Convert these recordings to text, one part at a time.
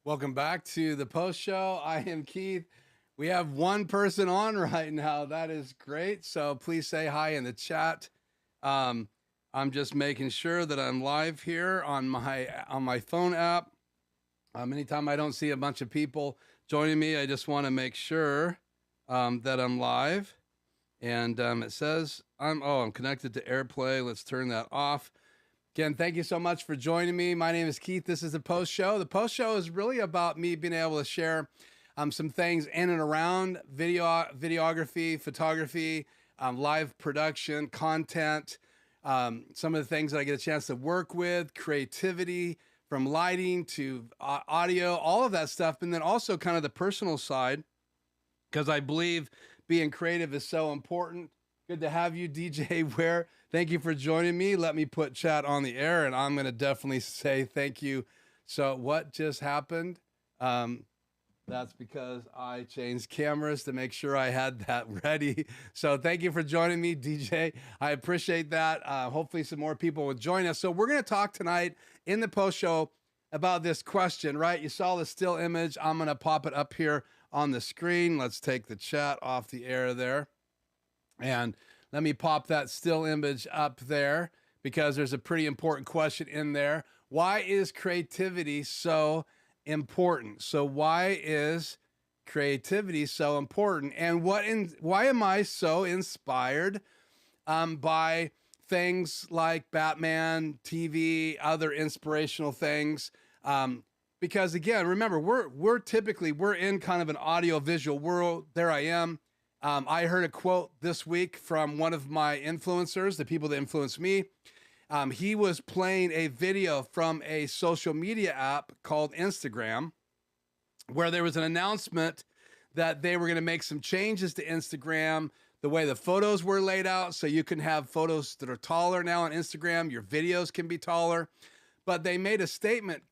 Welcome back to the post show. I am Keith. We have one person on right now. That is great. So please say hi in the chat. Um, I'm just making sure that I'm live here on my phone app. Anytime I don't see a bunch of people joining me, I just want to make sure that I'm live. And it says I'm connected to AirPlay. Let's turn that off. Again, thank you so much for joining me. My name is Keith. This is the Post Show. The Post Show is really about me being able to share some things in and around videography, photography, live production, content, some of the things that I get a chance to work with, creativity, from lighting to audio, all of that stuff. And then also kind of the personal side, because I believe being creative is so important. Good to have you, DJ Ware. Thank you for joining me. Let me put chat on the air, and I'm going to definitely say thank you. So what just happened? That's because I changed cameras to make sure I had that ready. So thank you for joining me, DJ. I appreciate that. Hopefully some more people will join us. So we're going to talk tonight in the post show about this question, right? You saw the still image. I'm going to pop it up here on the screen. Let's take the chat off the air there. And let me pop that still image up there because there's a pretty important question in there. Why is creativity so important? So why is creativity so important? And why am I so inspired by things like Batman, TV, other inspirational things? Because again, remember, we're in kind of an audio visual world. There I am. I heard a quote this week from one of my influencers, the people that influence me. He was playing a video from a social media app called Instagram, where there was an announcement that they were going to make some changes to Instagram, the way the photos were laid out, so you can have photos that are taller now on Instagram. Your videos can be taller. But they made a statement,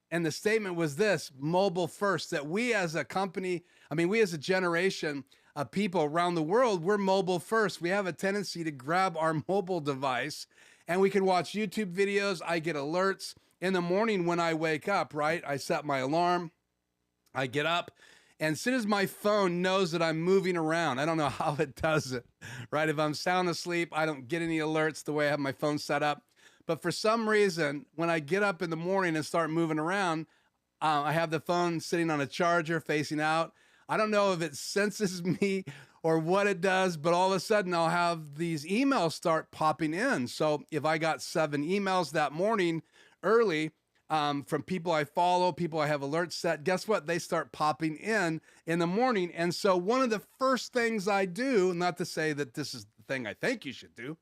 and the statement was this: mobile first, that we as a company, we as a generation of people around the world, we're mobile first. We have a tendency to grab our mobile device and we can watch YouTube videos. I get alerts in the morning when I wake up, right? I set my alarm, I get up, and as soon as my phone knows that I'm moving around, I don't know how it does it, right? If I'm sound asleep, I don't get any alerts the way I have my phone set up. But for some reason, when I get up in the morning and start moving around, I have the phone sitting on a charger facing out. I don't know if it senses me or what it does, but all of a sudden I'll have these emails start popping in. So if I got 7 emails that morning early from people I follow, people I have alerts set, guess what? They start popping in the morning. And so one of the first things I do, not to say that this is the thing I think you should do,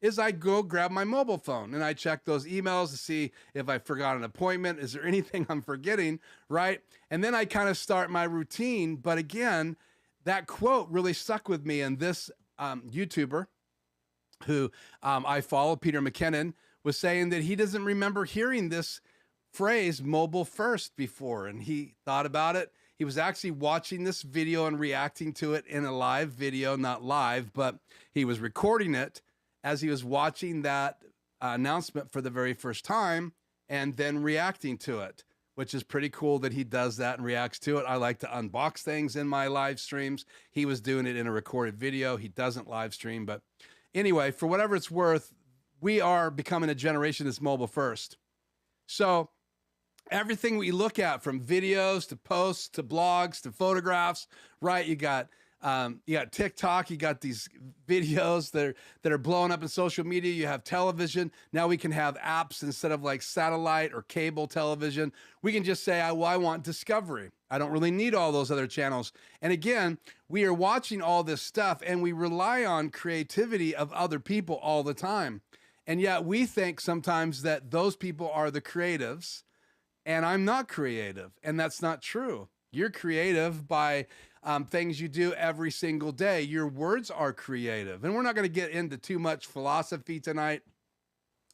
is I go grab my mobile phone and I check those emails to see if I forgot an appointment. Is there anything I'm forgetting, right? And then I kind of start my routine. But again, that quote really stuck with me. And this YouTuber who I follow, Peter McKinnon, was saying that he doesn't remember hearing this phrase mobile first before. And he thought about it. He was actually watching this video and reacting to it in a live video, not live, but he was recording it as he was watching that announcement for the very first time and then reacting to it, which is pretty cool that he does that and reacts to it. I like to unbox things in my live streams. He was doing it in a recorded video. He doesn't live stream. But anyway, for whatever it's worth, we are becoming a generation that's mobile first. So everything we look at, from videos to posts to blogs to photographs, right? You got TikTok, you got these videos that are blowing up in social media. You have television. Now we can have apps instead of like satellite or cable television. We can just say, I want Discovery. I don't really need all those other channels. And again, we are watching all this stuff and we rely on creativity of other people all the time. And yet we think sometimes that those people are the creatives and I'm not creative. And that's not true. You're creative by things you do every single day. Your words are creative. And we're not going to get into too much philosophy tonight.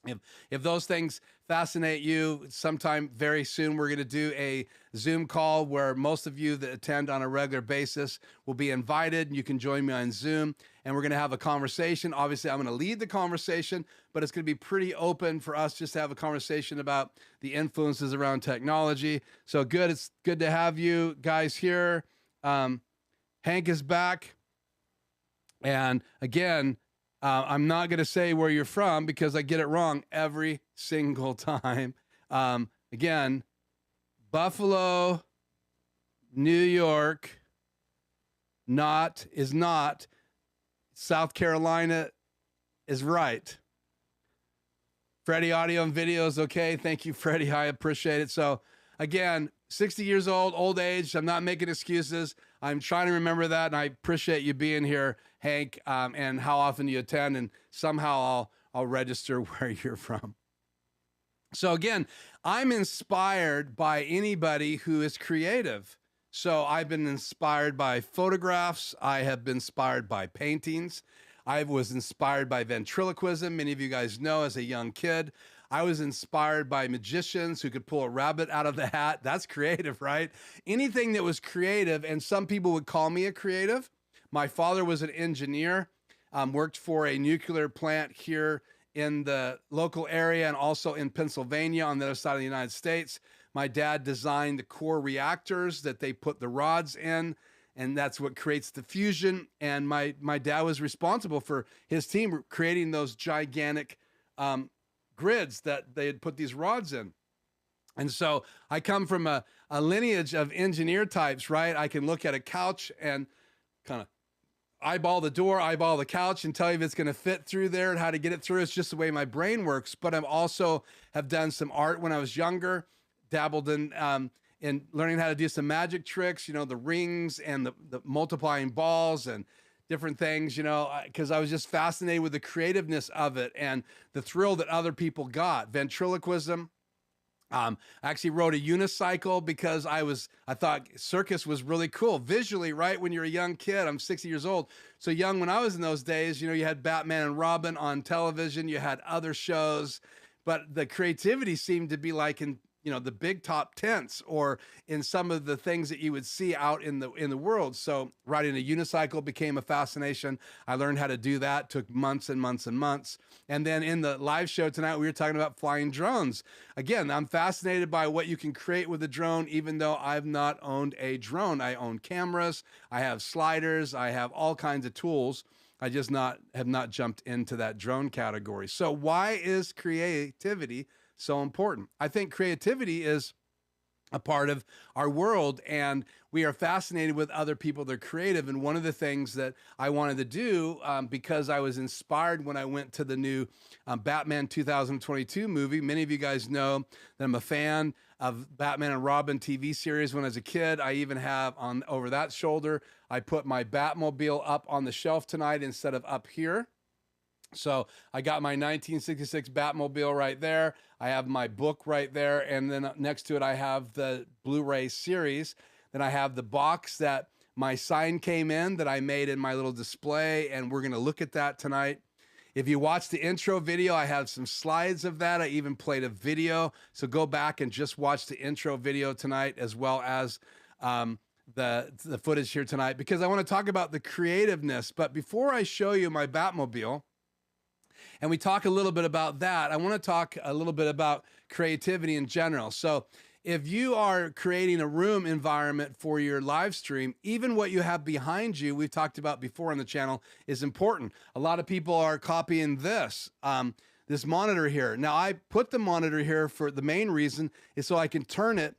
If, if those things fascinate you, sometime very soon we're going to do a Zoom call where most of you that attend on a regular basis will be invited. You can join me on Zoom and we're going to have a conversation. Obviously, I'm going to lead the conversation, but it's going to be pretty open for us just to have a conversation about the influences around technology. So good. It's good to have you guys here. Hank is back. And again, I'm not going to say where you're from because I get it wrong every single time. Again, Buffalo, New York, is not. South Carolina is right. Freddie, audio and video is okay. Thank you, Freddie. I appreciate it. So again, 60 years old, old age. I'm not making excuses. I'm trying to remember that, and I appreciate you being here, Hank, and how often you attend, and somehow I'll register where you're from. So again, I'm inspired by anybody who is creative. So I've been inspired by photographs. I have been inspired by paintings. I was inspired by ventriloquism. Many of you guys know as a young kid, I was inspired by magicians who could pull a rabbit out of the hat. That's creative, right? Anything that was creative, and some people would call me a creative. My father was an engineer, worked for a nuclear plant here in the local area and also in Pennsylvania on the other side of the United States. My dad designed the core reactors that they put the rods in, and that's what creates the fusion. And my dad was responsible for his team creating those gigantic grids that they had put these rods in. And so I come from a lineage of engineer types, right? I can look at a couch and kind of eyeball the door, eyeball the couch, and tell you if it's going to fit through there and how to get it through. It's just the way my brain works. But I've also have done some art when I was younger, dabbled in learning how to do some magic tricks, you know, the rings and the multiplying balls and different things, you know, because I was just fascinated with the creativeness of it and the thrill that other people got. Ventriloquism. I actually rode a unicycle because I thought circus was really cool visually, right? When you're a young kid, I'm 60 years old. So young when I was in those days, you know, you had Batman and Robin on television, you had other shows, but the creativity seemed to be like in, you know, the big top tents or in some of the things that you would see out in the world. So riding a unicycle became a fascination. I learned how to do that, took months and months and months. And then in the live show tonight, we were talking about flying drones. Again, I'm fascinated by what you can create with a drone, even though I've not owned a drone. I own cameras, I have sliders, I have all kinds of tools. I just have not jumped into that drone category. So why is creativity so important? I think creativity is a part of our world, and we are fascinated with other people that are creative. And one of the things that I wanted to do, because I was inspired when I went to the new Batman 2022 movie. Many of you guys know that I'm a fan of Batman and Robin TV series. When I was a kid, I even have over that shoulder, I put my Batmobile up on the shelf tonight instead of up here. So I got my 1966 Batmobile right there. I have my book right there. And then next to it, I have the Blu-ray series. Then I have the box that my sign came in that I made in my little display. And we're going to look at that tonight. If you watch the intro video, I have some slides of that. I even played a video. So go back and just watch the intro video tonight, as well as the footage here tonight, because I want to talk about the creativeness. But before I show you my Batmobile, and we talk a little bit about that, I want to talk a little bit about creativity in general. So if you are creating a room environment for your live stream, even what you have behind you, we've talked about before on the channel, is important. A lot of people are copying this monitor here. Now, I put the monitor here for the main reason is so I can turn it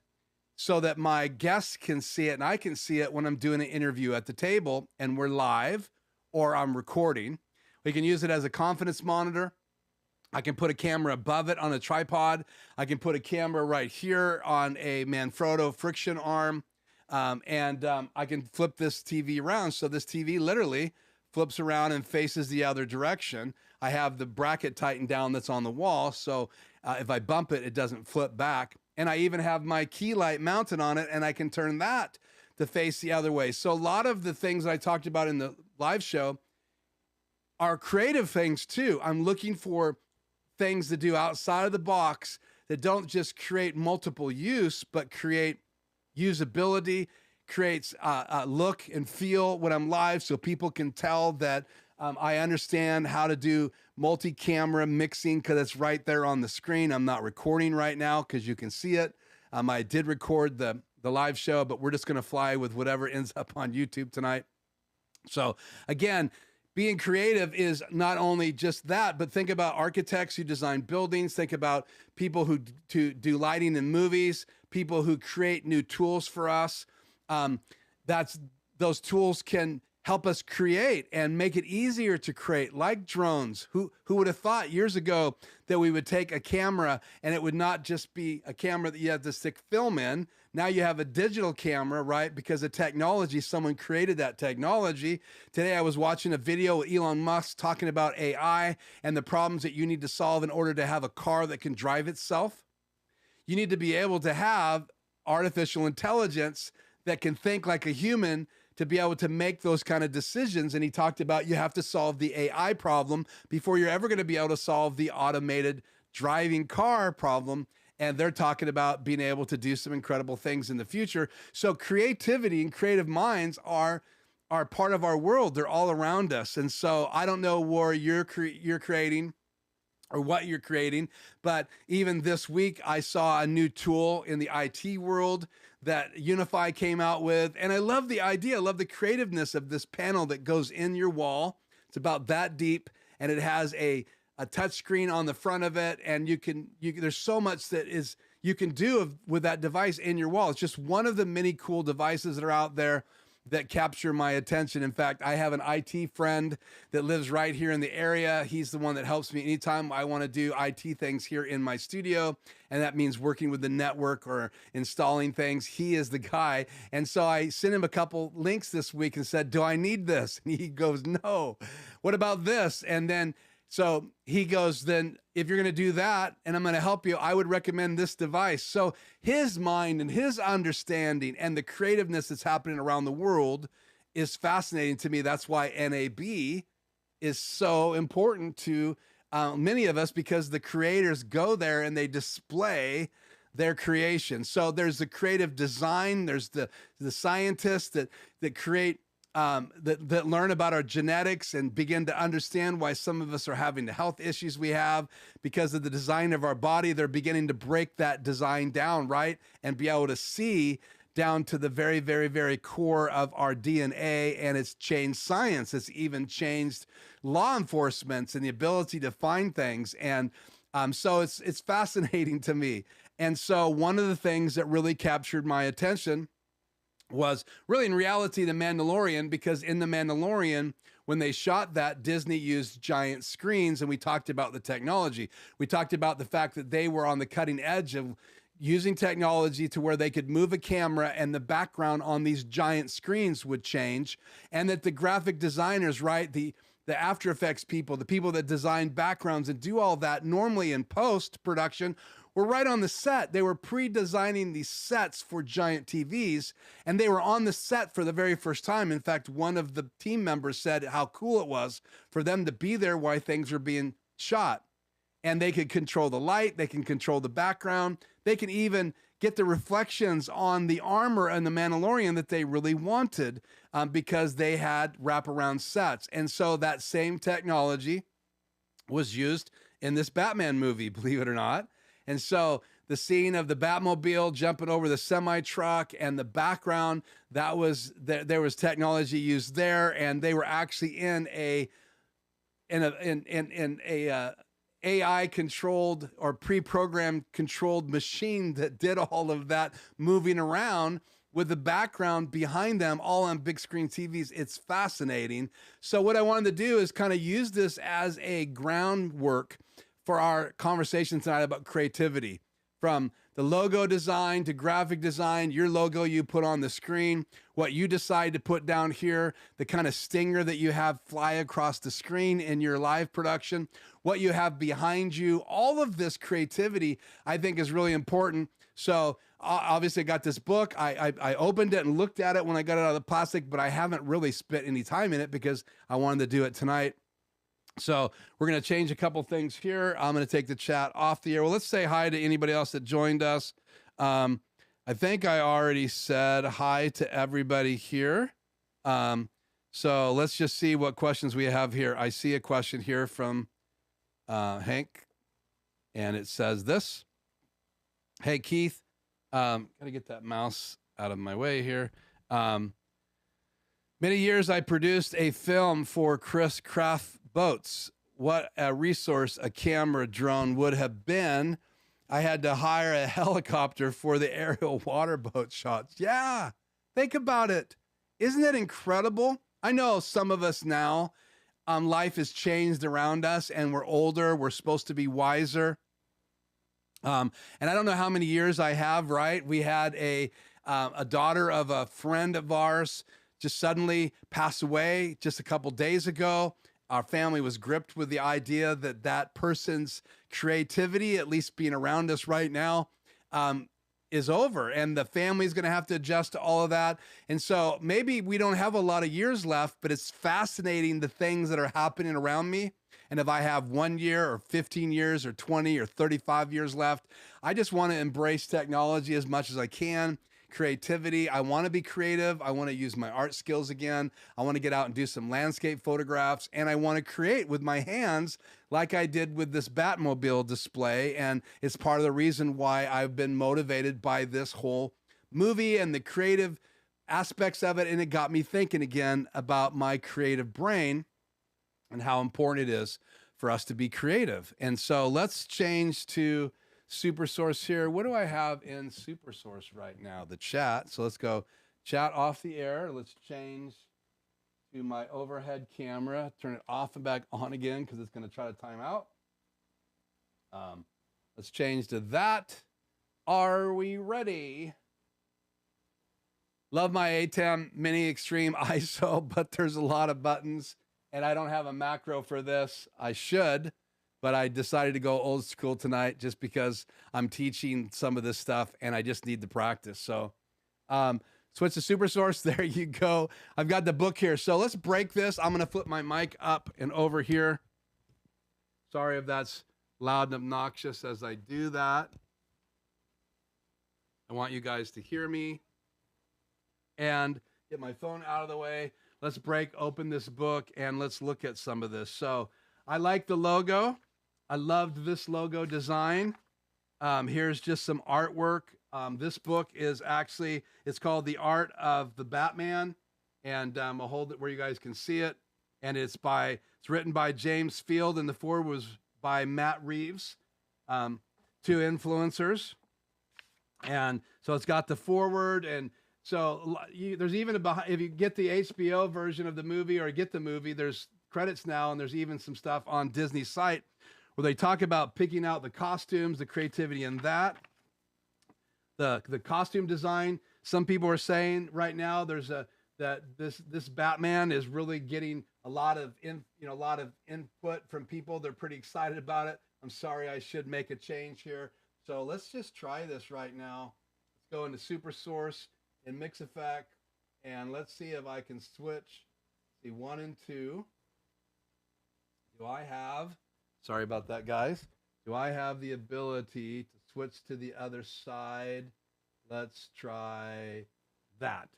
so that my guests can see it and I can see it when I'm doing an interview at the table and we're live or I'm recording. We can use it as a confidence monitor. I can put a camera above it on a tripod. I can put a camera right here on a Manfrotto friction arm. And I can flip this TV around. So this TV literally flips around and faces the other direction. I have the bracket tightened down that's on the wall. So if I bump it, it doesn't flip back. And I even have my key light mounted on it, and I can turn that to face the other way. So a lot of the things that I talked about in the live show are creative things too. I'm looking for things to do outside of the box that don't just create multiple use, but create usability, creates look and feel when I'm live, so people can tell that I understand how to do multi-camera mixing because it's right there on the screen. I'm not recording right now because you can see it. I did record the live show, but we're just going to fly with whatever ends up on YouTube tonight. So again, being creative is not only just that, but think about architects who design buildings, think about people who do lighting in movies, people who create new tools for us. Those tools can help us create and make it easier to create, like drones. Who would have thought years ago that we would take a camera and it would not just be a camera that you have to stick film in. Now you have a digital camera, right? Because of technology, someone created that technology. Today I was watching a video with Elon Musk talking about AI and the problems that you need to solve in order to have a car that can drive itself. You need to be able to have artificial intelligence that can think like a human to be able to make those kind of decisions. And he talked about you have to solve the AI problem before you're ever going to be able to solve the automated driving car problem. And they're talking about being able to do some incredible things in the future. So creativity and creative minds are part of our world. They're all around us. And so I don't know where you're creating or what you're creating, but even this week I saw a new tool in the IT world that Unify came out with. And I love the idea. I love the creativeness of this panel that goes in your wall. It's about that deep, and it has a touch screen on the front of it. And there's so much that you can do with that device in your wall. It's just one of the many cool devices that are out there that capture my attention. In fact, I have an IT friend that lives right here in the area. He's the one that helps me anytime I want to do IT things here in my studio. And that means working with the network or installing things. He is the guy. And so I sent him a couple links this week and said, do I need this? And he goes, no. What about this? And then so he goes, then if you're going to do that and I'm going to help you, I would recommend this device. So his mind and his understanding and the creativeness that's happening around the world is fascinating to me. That's why NAB is so important to many of us, because the creators go there and they display their creation. So there's the creative design, there's the scientists that create that learn about our genetics and begin to understand why some of us are having the health issues we have because of the design of our body. They're beginning to break that design down, right? And be able to see down to the very, very, very core of our DNA. And it's changed science. It's even changed law enforcement and the ability to find things. And so it's fascinating to me. And so one of the things that really captured my attention was really in reality The Mandalorian, because in The Mandalorian, when they shot that, Disney used giant screens, and we talked about the technology. We talked about the fact that they were on the cutting edge of using technology to where they could move a camera and the background on these giant screens would change, and that the graphic designers, right, the After Effects people, the people that design backgrounds and do all that normally in post-production, were right on the set. They were pre-designing these sets for giant TVs, and they were on the set for the very first time. In fact, one of the team members said how cool it was for them to be there while things were being shot. And they could control the light, they can control the background, they can even get the reflections on the armor and the Mandalorian that they really wanted, because they had wraparound sets. And so that same technology was used in this Batman movie, believe it or not. And so the scene of the Batmobile jumping over the semi truck and the background, there was technology used there, and they were actually in a AI controlled or pre-programmed controlled machine that did all of that moving around with the background behind them, all on big screen TVs. It's fascinating. So what I wanted to do is kind of use this as a groundwork for our conversation tonight about creativity, from the logo design to graphic design, your logo you put on the screen, what you decide to put down here, the kind of stinger that you have fly across the screen in your live production, what you have behind you. All of this creativity, I think, is really important. So obviously I got this book. I opened it and looked at it when I got it out of the plastic, but I haven't really spent any time in it because I wanted to do it tonight. So we're going to change a couple things here. I'm going to take the chat off the air. Well, let's say hi to anybody else that joined us. I think I already said hi to everybody here. So let's just see what questions we have here. I see a question here from Hank, and it says this. Hey, Keith, got to get that mouse out of my way here. Many years I produced a film for Chris Craft Boats. What a resource a camera drone would have been. I had to hire a helicopter for the aerial water boat shots. Yeah, think about it. Isn't it incredible? I know some of us now, life has changed around us and we're older. We're supposed to be wiser. And I don't know how many years I have, right? We had a daughter of a friend of ours just suddenly pass away just a couple days ago. Our family was gripped with the idea that that person's creativity, at least being around us right now, is over, and the family's going to have to adjust to all of that. And so maybe we don't have a lot of years left, but it's fascinating the things that are happening around me. And if I have 1 year or 15 years or 20 or 35 years left, I just want to embrace technology as much as I can. Creativity. I want to be creative. I want to use my art skills again. I want to get out and do some landscape photographs, and I want to create with my hands like I did with this Batmobile display. And it's part of the reason why I've been motivated by this whole movie and the creative aspects of it. And it got me thinking again about my creative brain and how important it is for us to be creative. And so let's change to SuperSource here. What do I have in SuperSource right now? The chat. So let's go chat off the air. Let's change to my overhead camera. Turn it off and back on again because it's going to try to time out. Let's change to that. Are we ready? Love my ATEM Mini Extreme ISO, but there's a lot of buttons and I don't have a macro for this. I should. But I decided to go old school tonight just because I'm teaching some of this stuff and I just need to practice. So switch to SuperSource. There you go. I've got the book here. So let's break this. I'm going to flip my mic up and over here. Sorry if that's loud and obnoxious as I do that. I want you guys to hear me. And get my phone out of the way. Let's break open this book and let's look at some of this. So I like the logo. I loved this logo design. Here's just some artwork. This book is actually, it's called The Art of the Batman. And I'll hold it where you guys can see it. And it's written by James Field, and the foreword was by Matt Reeves, two influencers. And so it's got the foreword. And so there's even, if you get the HBO version of the movie or get the movie, there's credits now, and there's even some stuff on Disney's site where they talk about picking out the costumes, the creativity in that, the costume design. Some people are saying right now that this Batman is really getting a lot of input from people. They're pretty excited about it. I'm sorry, I should make a change here. So let's just try this right now. Let's go into SuperSource and Mix Effect, and let's see if I can switch. See 1 and 2. Do I have, sorry about that, guys. Do I have the ability to switch to the other side? Let's try that.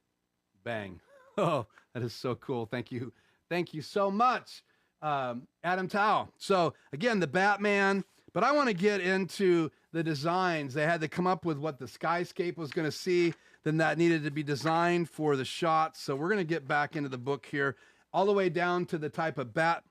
Bang. Oh, that is so cool. Thank you. Thank you so much, Adam Tao. So again, the Batman, but I want to get into the designs. They had to come up with what the skyscape was going to see. Then that needed to be designed for the shots. So we're going to get back into the book here, all the way down to the type of bat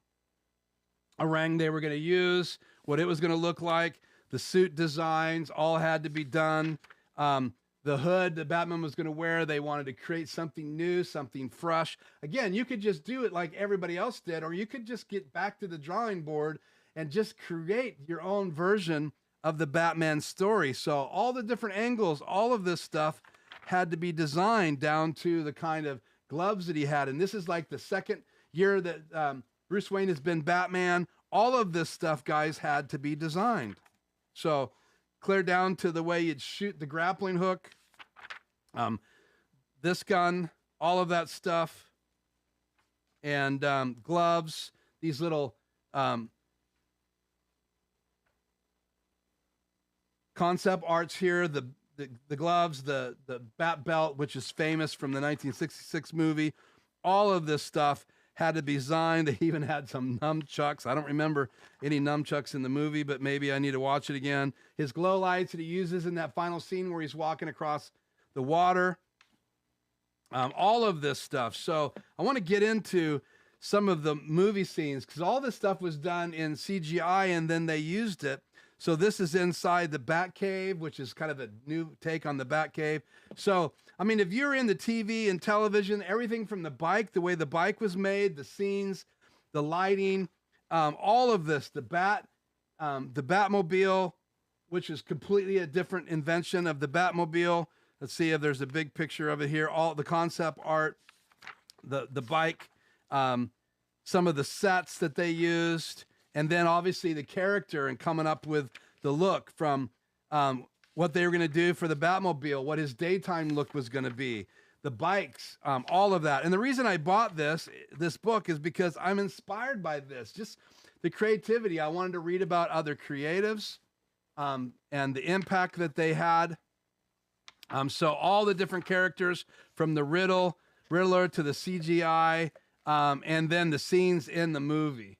orang they were going to use, what it was going to look like. The suit designs all had to be done. The hood that Batman was going to wear, they wanted to create something new, something fresh. Again, you could just do it like everybody else did, or you could just get back to the drawing board and just create your own version of the Batman story. So all the different angles, all of this stuff had to be designed down to the kind of gloves that he had. And this is like the second year that Bruce Wayne has been Batman. All of this stuff, guys, had to be designed. So clear down to the way you'd shoot the grappling hook, this gun, all of that stuff, and gloves, these little Concept arts here, the gloves, the bat belt, which is famous from the 1966 movie. All of this stuff had to be designed. They even had some nunchucks. I don't remember any nunchucks in the movie, but maybe I need to watch it again. His glow lights that he uses in that final scene where he's walking across the water. All of this stuff. So I want to get into some of the movie scenes because all this stuff was done in CGI and then they used it. So this is inside the Batcave, which is kind of a new take on the Batcave. So, I mean, if you're in the TV and television, everything from the bike, the way the bike was made, the scenes, the lighting, all of this, the Batmobile, which is completely a different invention of the Batmobile. Let's see if there's a big picture of it here. All the concept art, the bike, some of the sets that they used, and then obviously the character and coming up with the look from what they were going to do for the Batmobile, what his daytime look was going to be, the bikes, all of that. And the reason I bought this book is because I'm inspired by this, just the creativity. I wanted to read about other creatives and the impact that they had. So all the different characters from the Riddler to the CGI, and then the scenes in the movie.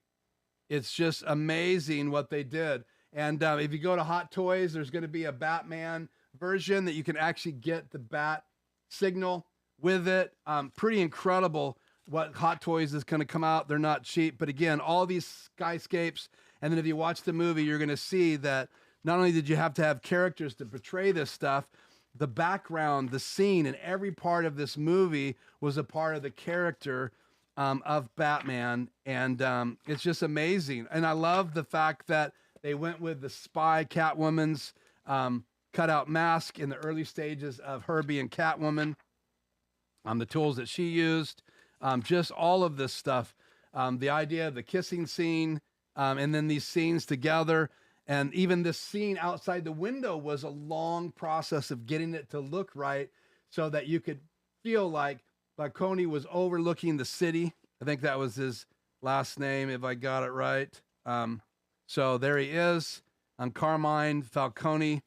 It's just amazing what they did. And if you go to Hot Toys, there's going to be a Batman version that you can actually get the bat signal with it. Pretty incredible what Hot Toys is going to come out. They're not cheap. But again, all these skyscapes. And then if you watch the movie, you're going to see that not only did you have to have characters to portray this stuff, the background, the scene, and every part of this movie was a part of the character of Batman, and it's just amazing. And I love the fact that they went with the spy Catwoman's cutout mask in the early stages of her being Catwoman, the tools that she used, just all of this stuff, the idea of the kissing scene, and then these scenes together, and even this scene outside the window was a long process of getting it to look right so that you could feel like Falcone was overlooking the city. I think that was his last name, if I got it right. So there he is, Carmine Falcone.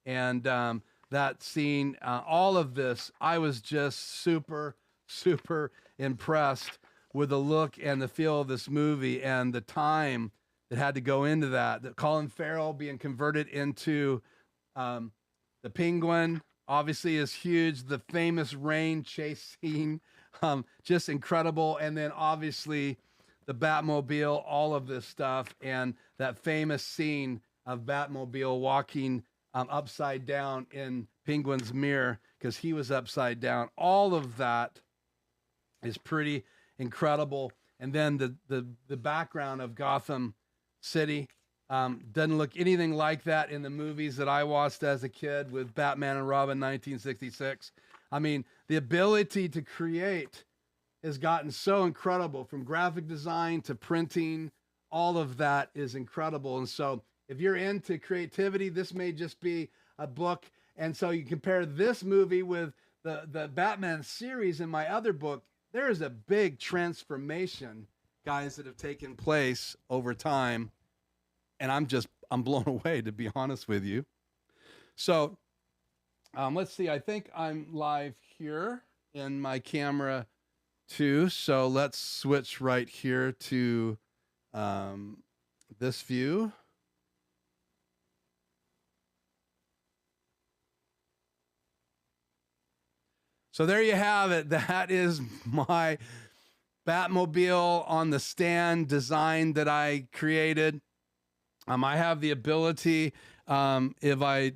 And that scene, all of this, I was just super, super impressed with the look and the feel of this movie and the time that had to go into that. That Colin Farrell being converted into the Penguin, obviously is huge. The famous rain chase scene, just incredible. And then obviously the Batmobile, all of this stuff, and that famous scene of Batmobile walking upside down in Penguin's mirror because he was upside down. All of that is pretty incredible. And then the background of Gotham City doesn't look anything like that in the movies that I watched as a kid with Batman and Robin 1966. I mean, the ability to create has gotten so incredible, from graphic design to printing. All of that is incredible. And so if you're into creativity, this may just be a book. And so you compare this movie with the Batman series in my other book. There is a big transformation, guys, that have taken place over time. And I'm blown away, to be honest with you. So let's see. I think I'm live here in my camera too. So let's switch right here to this view. So there you have it. That is my Batmobile on the stand design that I created. I have the ability, if I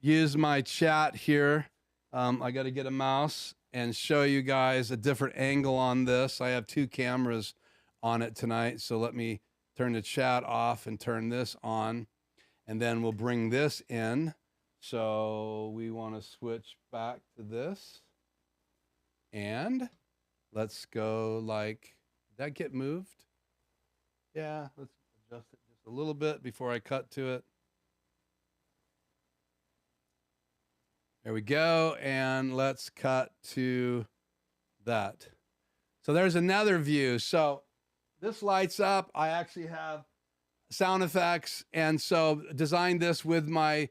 use my chat here, I got to get a mouse and show you guys a different angle on this. I have two cameras on it tonight. So let me turn the chat off and turn this on, and then we'll bring this in. So we want to switch back to this, and let's go like, did that get moved? Yeah, let's adjust it just a little bit before I cut to it. There we go. And let's cut to that. So there's another view. So this lights up. I actually have sound effects. And so designed this with my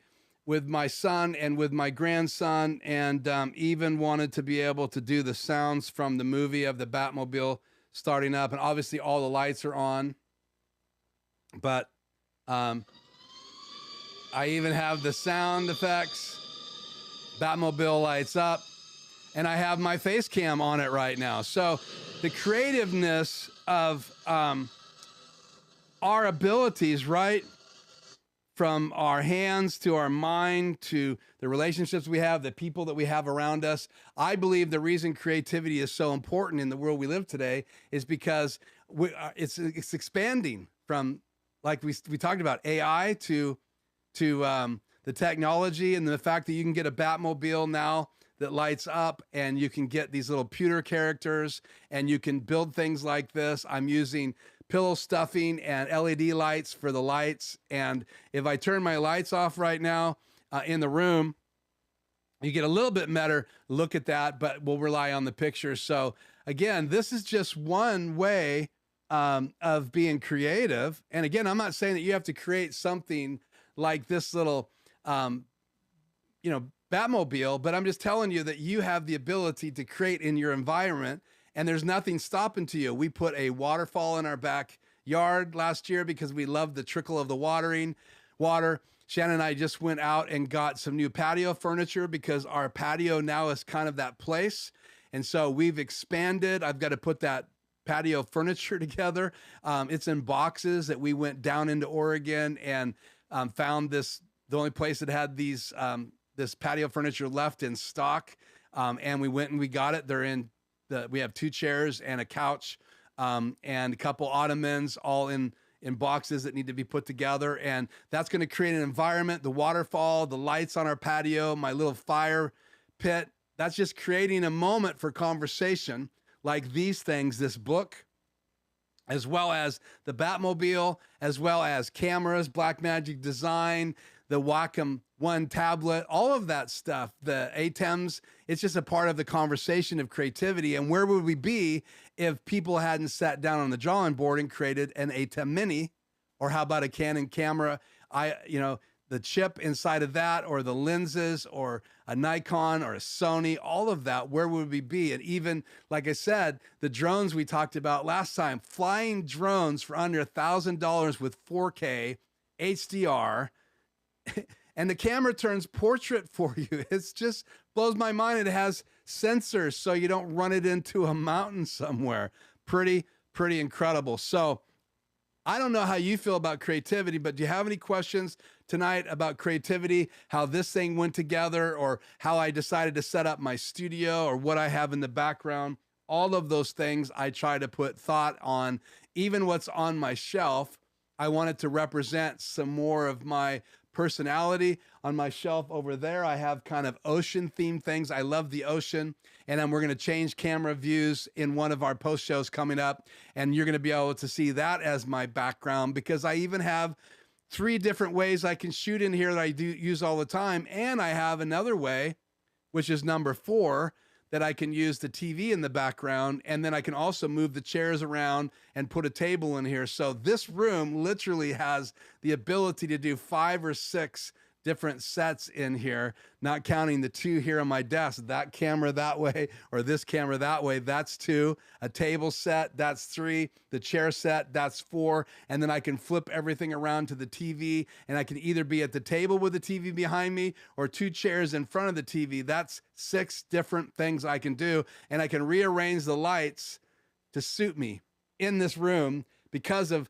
son and with my grandson, and even wanted to be able to do the sounds from the movie of the Batmobile starting up. And obviously all the lights are on, but I even have the sound effects. Batmobile lights up, and I have my face cam on it right now. So the creativeness of our abilities, right? From our hands to our mind to the relationships we have, the people that we have around us. I believe the reason creativity is so important in the world we live today is because it's expanding from, like we talked about, AI to the technology, and the fact that you can get a Batmobile now that lights up, and you can get these little pewter characters, and you can build things like this. I'm using pillow stuffing and LED lights for the lights. And if I turn my lights off right now in the room, you get a little bit better look at that, but we'll rely on the pictures. So again, this is just one way of being creative. And again, I'm not saying that you have to create something like this little, Batmobile, but I'm just telling you that you have the ability to create in your environment, and there's nothing stopping to you. We put a waterfall in our backyard last year because we loved the trickle of the water. Shannon and I just went out and got some new patio furniture because our patio now is kind of that place. And so we've expanded. I've got to put that patio furniture together. It's in boxes that we went down into Oregon and found the only place that had this patio furniture left in stock. And we went and we got it. We have 2 chairs and a couch, and a couple ottomans, all in boxes that need to be put together. And that's going to create an environment, the waterfall, the lights on our patio, my little fire pit. That's just creating a moment for conversation like these things, this book, as well as the Batmobile, as well as cameras, Blackmagic design, the Wacom One tablet, all of that stuff, the ATEMs. It's just a part of the conversation of creativity. And where would we be if people hadn't sat down on the drawing board and created an ATEM Mini? Or how about a Canon camera? The chip inside of that, or the lenses, or a Nikon or a Sony, all of that, where would we be? And even, like I said, the drones we talked about last time, flying drones for under $1,000 with 4K HDR, and the camera turns portrait for you. It's just blows my mind. It has sensors so you don't run it into a mountain somewhere. Pretty incredible. So I don't know how you feel about creativity, but do you have any questions tonight about creativity, how this thing went together, or how I decided to set up my studio, or what I have in the background? All of those things I try to put thought on. Even what's on my shelf, I wanted to represent some more of my personality. On my shelf over there, I have kind of ocean themed things. I love the ocean. And then we're going to change camera views in one of our post shows coming up. And you're going to be able to see that as my background, because I even have 3 different ways I can shoot in here that I do use all the time. And I have another way, which is number 4, that I can use the TV in the background. And then I can also move the chairs around and put a table in here. So this room literally has the ability to do 5 or 6 different sets in here, not counting the 2 here on my desk. That camera that way, or this camera that way, that's 2. A table set, that's 3. The chair set, that's 4. And then I can flip everything around to the TV, and I can either be at the table with the TV behind me, or 2 chairs in front of the TV. That's 6 different things I can do. And I can rearrange the lights to suit me in this room because of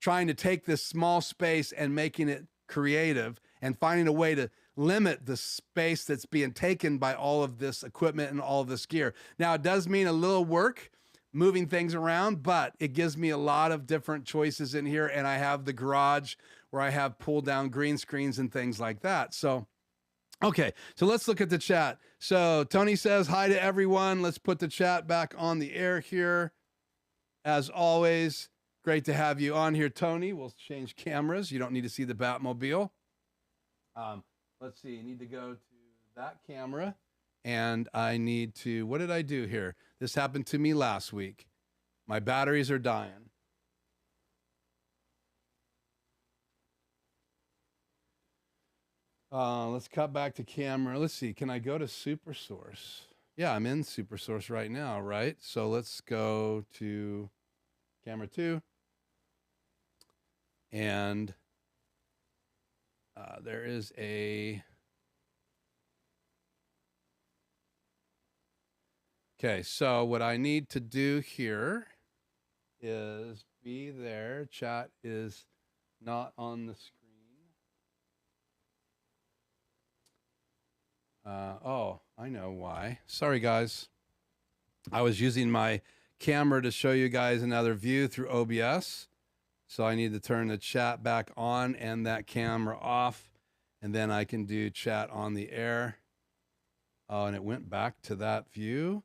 trying to take this small space and making it creative, and finding a way to limit the space that's being taken by all of this equipment and all of this gear. Now, it does mean a little work moving things around, but it gives me a lot of different choices in here. And I have the garage where I have pull down green screens and things like that. So, okay, so let's look at the chat. So Tony says, hi to everyone. Let's put the chat back on the air here. As always, great to have you on here, Tony. We'll change cameras. You don't need to see the Batmobile. Let's see, I need to go to that camera, and I need to, what did I do here? This happened to me last week. My batteries are dying. Let's cut back to camera. Let's see. Can I go to Super Source? Yeah, I'm in Super Source right now, right? So let's go to camera 2. And there is a... Okay, so what I need to do here is be there. Chat is not on the screen. Oh, I know why. Sorry, guys. I was using my camera to show you guys another view through OBS. So I need to turn the chat back on and that camera off. And then I can do chat on the air. Oh, and it went back to that view.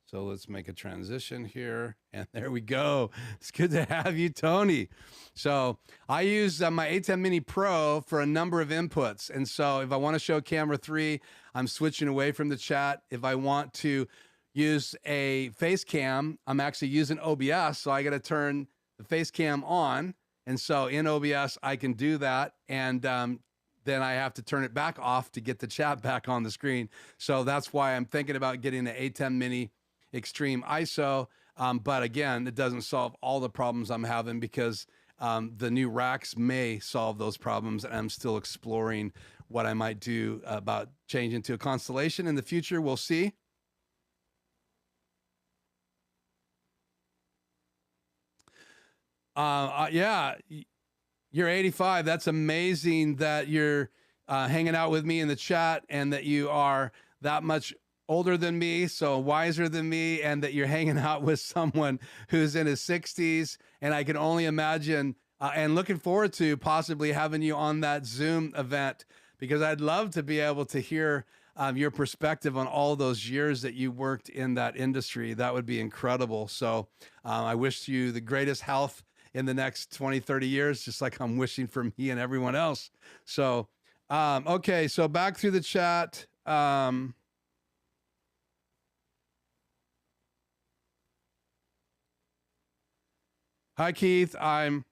So let's make a transition here. And there we go. It's good to have you, Tony. So I use my A10 Mini Pro for a number of inputs. And so if I want to show camera 3, I'm switching away from the chat. If I want to use a face cam, I'm actually using OBS. So I got to turn the face cam on. And so in OBS, I can do that. And then I have to turn it back off to get the chat back on the screen. So that's why I'm thinking about getting the A10 Mini Extreme ISO. But again, it doesn't solve all the problems I'm having because the new racks may solve those problems. And I'm still exploring what I might do about changing to a Constellation in the future. We'll see. Yeah, you're 85. That's amazing that you're hanging out with me in the chat and that you are that much older than me, so wiser than me, and that you're hanging out with someone who's in his 60s. And I can only imagine and looking forward to possibly having you on that Zoom event, because I'd love to be able to hear your perspective on all those years that you worked in that industry. That would be incredible. So I wish you the greatest health in the next 20, 30 years, just like I'm wishing for me and everyone else. So, okay, so back through the chat. Hi, Keith. I'm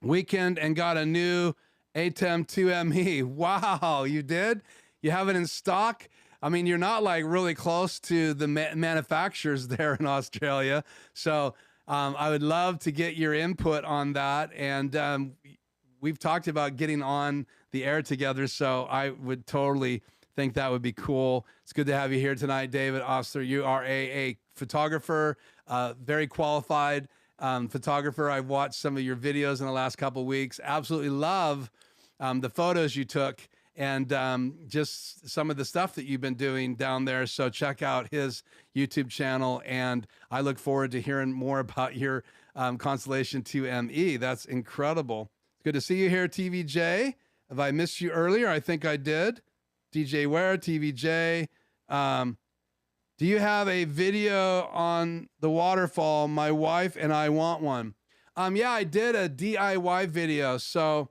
weekend and got a new ATEM 2ME. Wow, you did? You have it in stock? I mean, you're not like really close to the manufacturers there in Australia. So I would love to get your input on that. And we've talked about getting on the air together. So I would totally think that would be cool. It's good to have you here tonight, David Ostler. You are a photographer, very qualified photographer. I've watched some of your videos in the last couple of weeks. Absolutely love the photos you took and just some of the stuff that you've been doing down there. So check out his YouTube channel. And I look forward to hearing more about your Constellation 2ME. That's incredible. It's good to see you here, TVJ. Have I missed you earlier? I think I did. DJ Ware, TVJ. Do you have a video on the waterfall? My wife and I want one. Yeah, I did a DIY video. So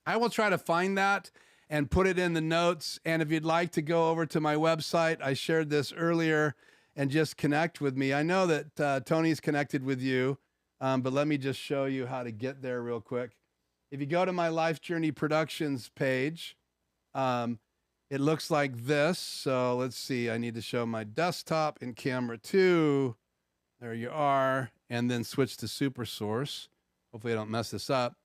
I will try to find that and put it in the notes. And if you'd like to go over to my website, I shared this earlier, and just connect with me. I know that Tony's connected with you, but let me just show you how to get there real quick. If you go to my Life Journey Productions page, it looks like this. So let's see. I need to show my desktop in camera 2. There you are. And then switch to Super Source. Hopefully I don't mess this up.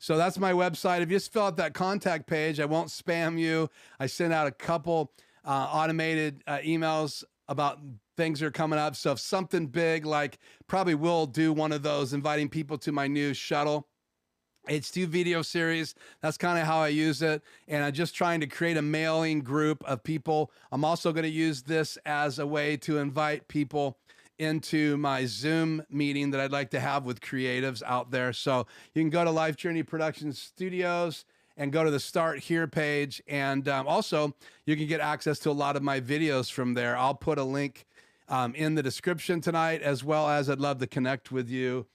So that's my website. If you just fill out that contact page, I won't spam you. I send out a couple automated emails about things that are coming up. So if something big, like probably will do one of those, inviting people to my new shuttle H2 video series. That's kind of how I use it. And I'm just trying to create a mailing group of people. I'm also going to use this as a way to invite people into my Zoom meeting that I'd like to have with creatives out there. So you can go to Life Journey Productions Studios and go to the Start Here page. And also, you can get access to a lot of my videos from there. I'll put a link in the description tonight, as well as I'd love to connect with you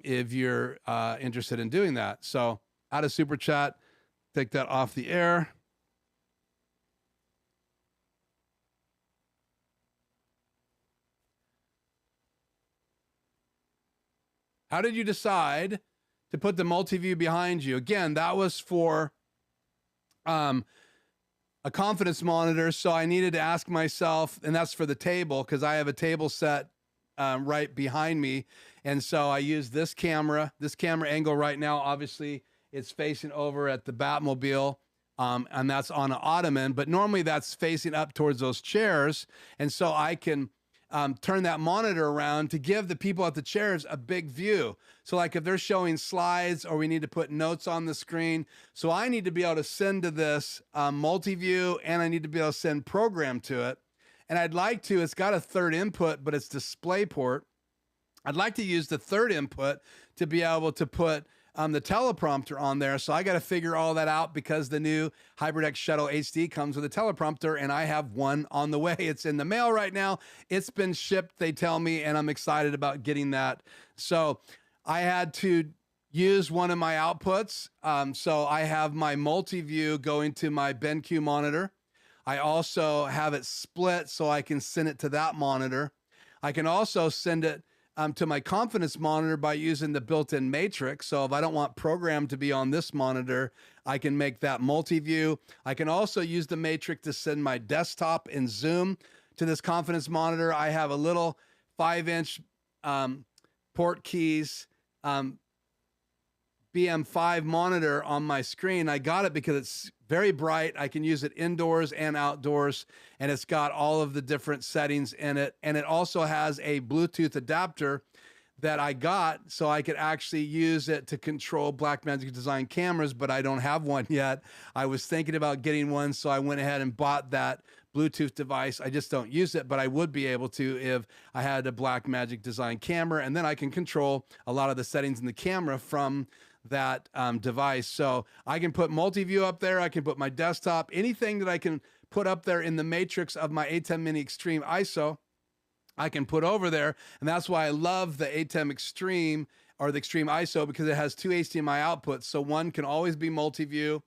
if you're interested in doing that. So out of Super Chat, take that off the air. How did you decide to put the multi-view behind you? Again, that was for a confidence monitor. So I needed to ask myself, and that's for the table, because I have a table set right behind me. And so I use this camera angle right now. Obviously, it's facing over at the Batmobile, and that's on an ottoman, but normally that's facing up towards those chairs. And so I can turn that monitor around to give the people at the chairs a big view. So like if they're showing slides or we need to put notes on the screen, so I need to be able to send to this multi-view, and I need to be able to send program to it. And I'd like to, it's got a third input, but it's DisplayPort. I'd like to use the third input to be able to put the teleprompter on there. So I got to figure all that out, because the new HyperDecks Shuttle HD comes with a teleprompter, and I have one on the way. It's in the mail right now. It's been shipped, they tell me, and I'm excited about getting that. So I had to use one of my outputs. So I have my multi-view going to my BenQ monitor. I also have it split so I can send it to that monitor. I can also send it to my confidence monitor by using the built-in matrix. So if I don't want program to be on this monitor, I can make that multi-view. I can also use the matrix to send my desktop in Zoom to this confidence monitor. I have a little 5-inch port keys BM5 monitor on my screen. I got it because it's very bright. I can use it indoors and outdoors, and it's got all of the different settings in it. And it also has a Bluetooth adapter that I got so I could actually use it to control Blackmagic design cameras, but I don't have one yet. I was thinking about getting one, so I went ahead and bought that Bluetooth device. I just don't use it, but I would be able to if I had a Blackmagic design camera, and then I can control a lot of the settings in the camera from that device. So I can put multi-view up there. I can put my desktop, anything that I can put up there in the matrix of my ATEM Mini Extreme ISO, I can put over there. And that's why I love the ATEM Extreme or the Extreme ISO, because it has two HDMI outputs. So one can always be multi-view,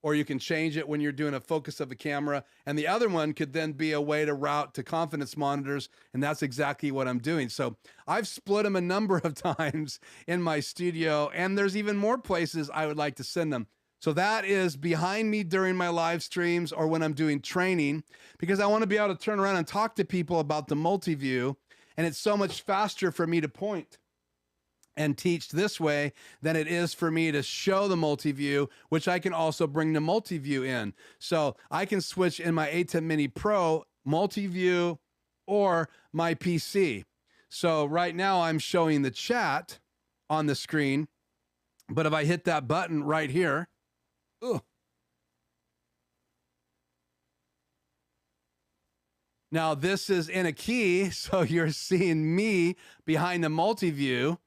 or you can change it when you're doing a focus of the camera. And the other one could then be a way to route to confidence monitors. And that's exactly what I'm doing. So I've split them a number of times in my studio, and there's even more places I would like to send them. So that is behind me during my live streams or when I'm doing training, because I want to be able to turn around and talk to people about the multi-view. And it's so much faster for me to point and teach this way than it is for me to show the multi-view, which I can also bring the multi-view in. So I can switch in my ATEM Mini Pro multi-view or my PC. So right now I'm showing the chat on the screen, but if I hit that button right here, ooh, now this is in a key, so you're seeing me behind the multi-view.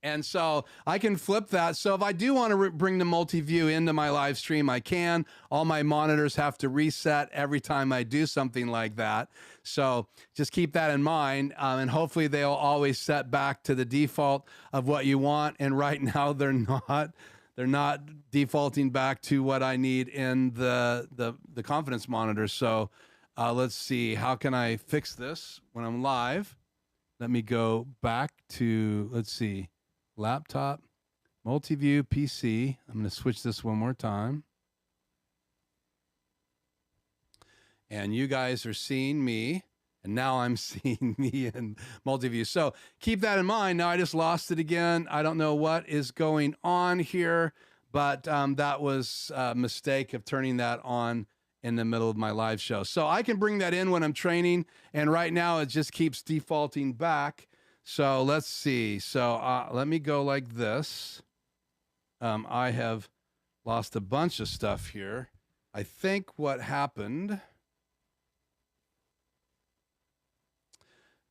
And so I can flip that. So if I do want to bring the multi-view into my live stream, I can. All my monitors have to reset every time I do something like that. So just keep that in mind. And hopefully they'll always set back to the default of what you want. And right now they're not defaulting back to what I need in the confidence monitor. So let's see, how can I fix this when I'm live? Let me go back to, let's see, laptop, multi-view, PC. I'm going to switch this one more time. And you guys are seeing me, and now I'm seeing me in multi-view. So keep that in mind. Now I just lost it again. I don't know what is going on here, but that was a mistake of turning that on in the middle of my live show. So I can bring that in when I'm training, and right now it just keeps defaulting back. So let's see. So let me go like this. I have lost a bunch of stuff here. I think what happened,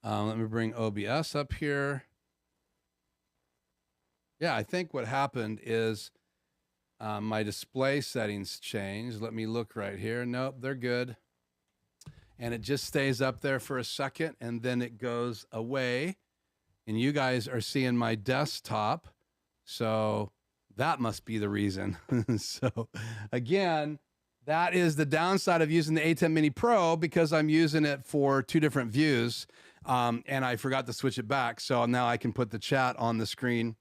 let me bring OBS up here. Yeah, I think what happened is my display settings changed. Let me look right here. Nope, they're good. And it just stays up there for a second, and then it goes away. And you guys are seeing my desktop. So that must be the reason. So again, that is the downside of using the ATEM Mini Pro, because I'm using it for two different views. And I forgot to switch it back. So now I can put the chat on the screen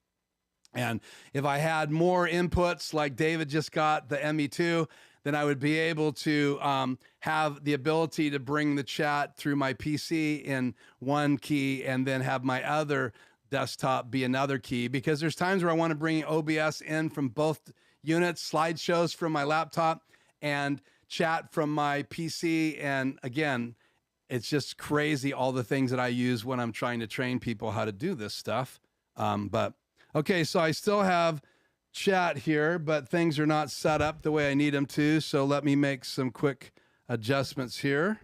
And if I had more inputs like David just got the ME2, then I would be able to have the ability to bring the chat through my PC in one key and then have my other desktop be another key, because there's times where I want to bring OBS in from both units, slideshows from my laptop and chat from my PC. And again, it's just crazy all the things that I use when I'm trying to train people how to do this stuff. But okay, so I still have chat here, but things are not set up the way I need them to. So let me make some quick adjustments here.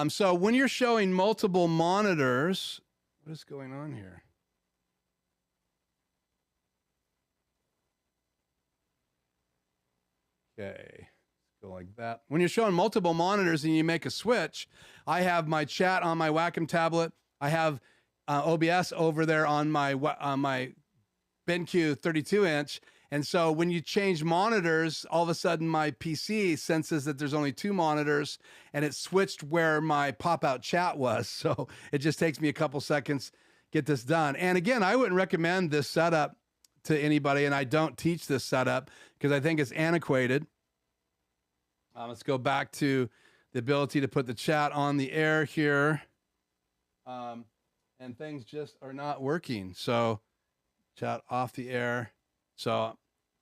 So when you're showing multiple monitors, what is going on here? Okay, go like that. When you're showing multiple monitors and you make a switch, I have my chat on my Wacom tablet. I have OBS over there on my BenQ 32-inch. And so when you change monitors, all of a sudden my PC senses that there's only two monitors and it switched where my pop-out chat was. So it just takes me a couple seconds to get this done. And again, I wouldn't recommend this setup to anybody, and I don't teach this setup because I think it's antiquated. Let's go back to the ability to put the chat on the air here. And things just are not working. So chat off the air. So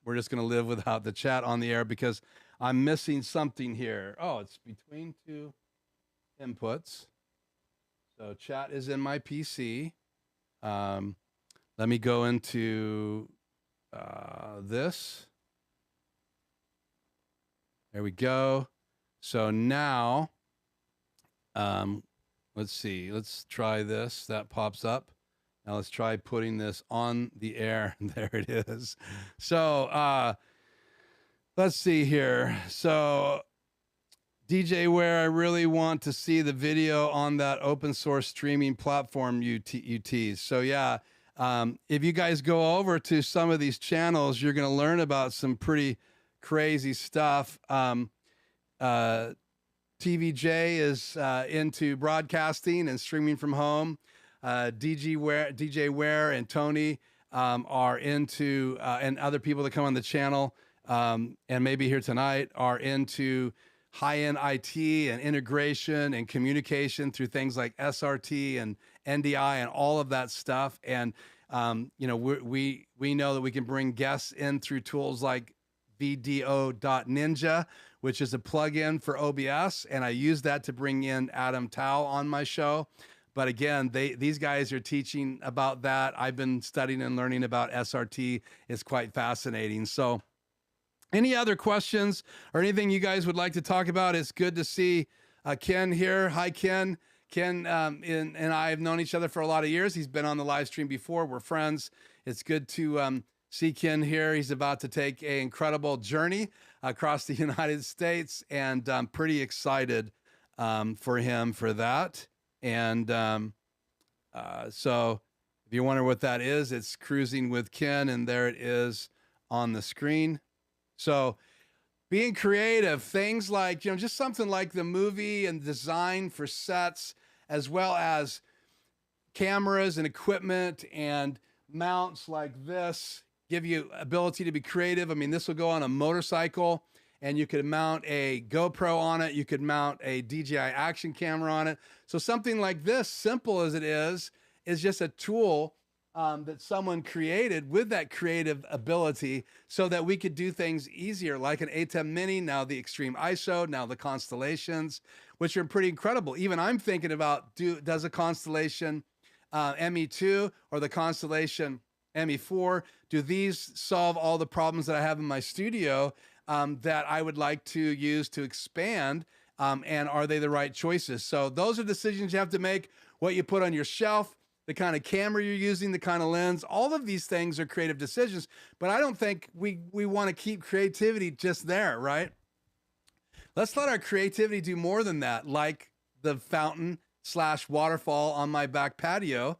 we're just going to live without the chat on the air because I'm missing something here. Oh, it's between two inputs. So chat is in my PC. Let me go into this. There we go. So now, let's see. Let's try this. That pops up. Now let's try putting this on the air. There it is. So let's see here. So DJ Ware, I really want to see the video on that open source streaming platform you tease. So yeah, if you guys go over to some of these channels, you're going to learn about some pretty crazy stuff. TVJ is into broadcasting and streaming from home. DJ Ware and Tony are into, and other people that come on the channel and maybe here tonight are into high-end IT and integration and communication through things like SRT and NDI and all of that stuff. And you know, we know that we can bring guests in through tools like VDO.Ninja, which is a plugin for OBS, and I use that to bring in Adam Tao on my show. But again, these guys are teaching about that. I've been studying and learning about SRT. It's quite fascinating. So any other questions or anything you guys would like to talk about? It's good to see Ken here. Hi, Ken. Ken and I have known each other for a lot of years. He's been on the live stream before. We're friends. It's good to see Ken here. He's about to take an incredible journey across the United States, and I'm pretty excited for him for that. And so if you wonder what that is, it's Cruising with Ken, and there it is on the screen. So being creative, things like, you know, just something like the movie and design for sets, as well as cameras and equipment and mounts like this, give you ability to be creative. I mean, this will go on a motorcycle and you could mount a GoPro on it. You could mount a DJI action camera on it. So something like this, simple as it is just a tool that someone created with that creative ability so that we could do things easier, like an ATEM Mini, now the Extreme ISO, now the Constellations, which are pretty incredible. Even I'm thinking about, does a Constellation ME2 or the Constellation ME4, do these solve all the problems that I have in my studio that I would like to use to expand? And are they the right choices? So those are decisions you have to make, what you put on your shelf, the kind of camera you're using, the kind of lens. All of these things are creative decisions, but I don't think we want to keep creativity just there, right? Let's let our creativity do more than that, like the fountain / waterfall on my back patio.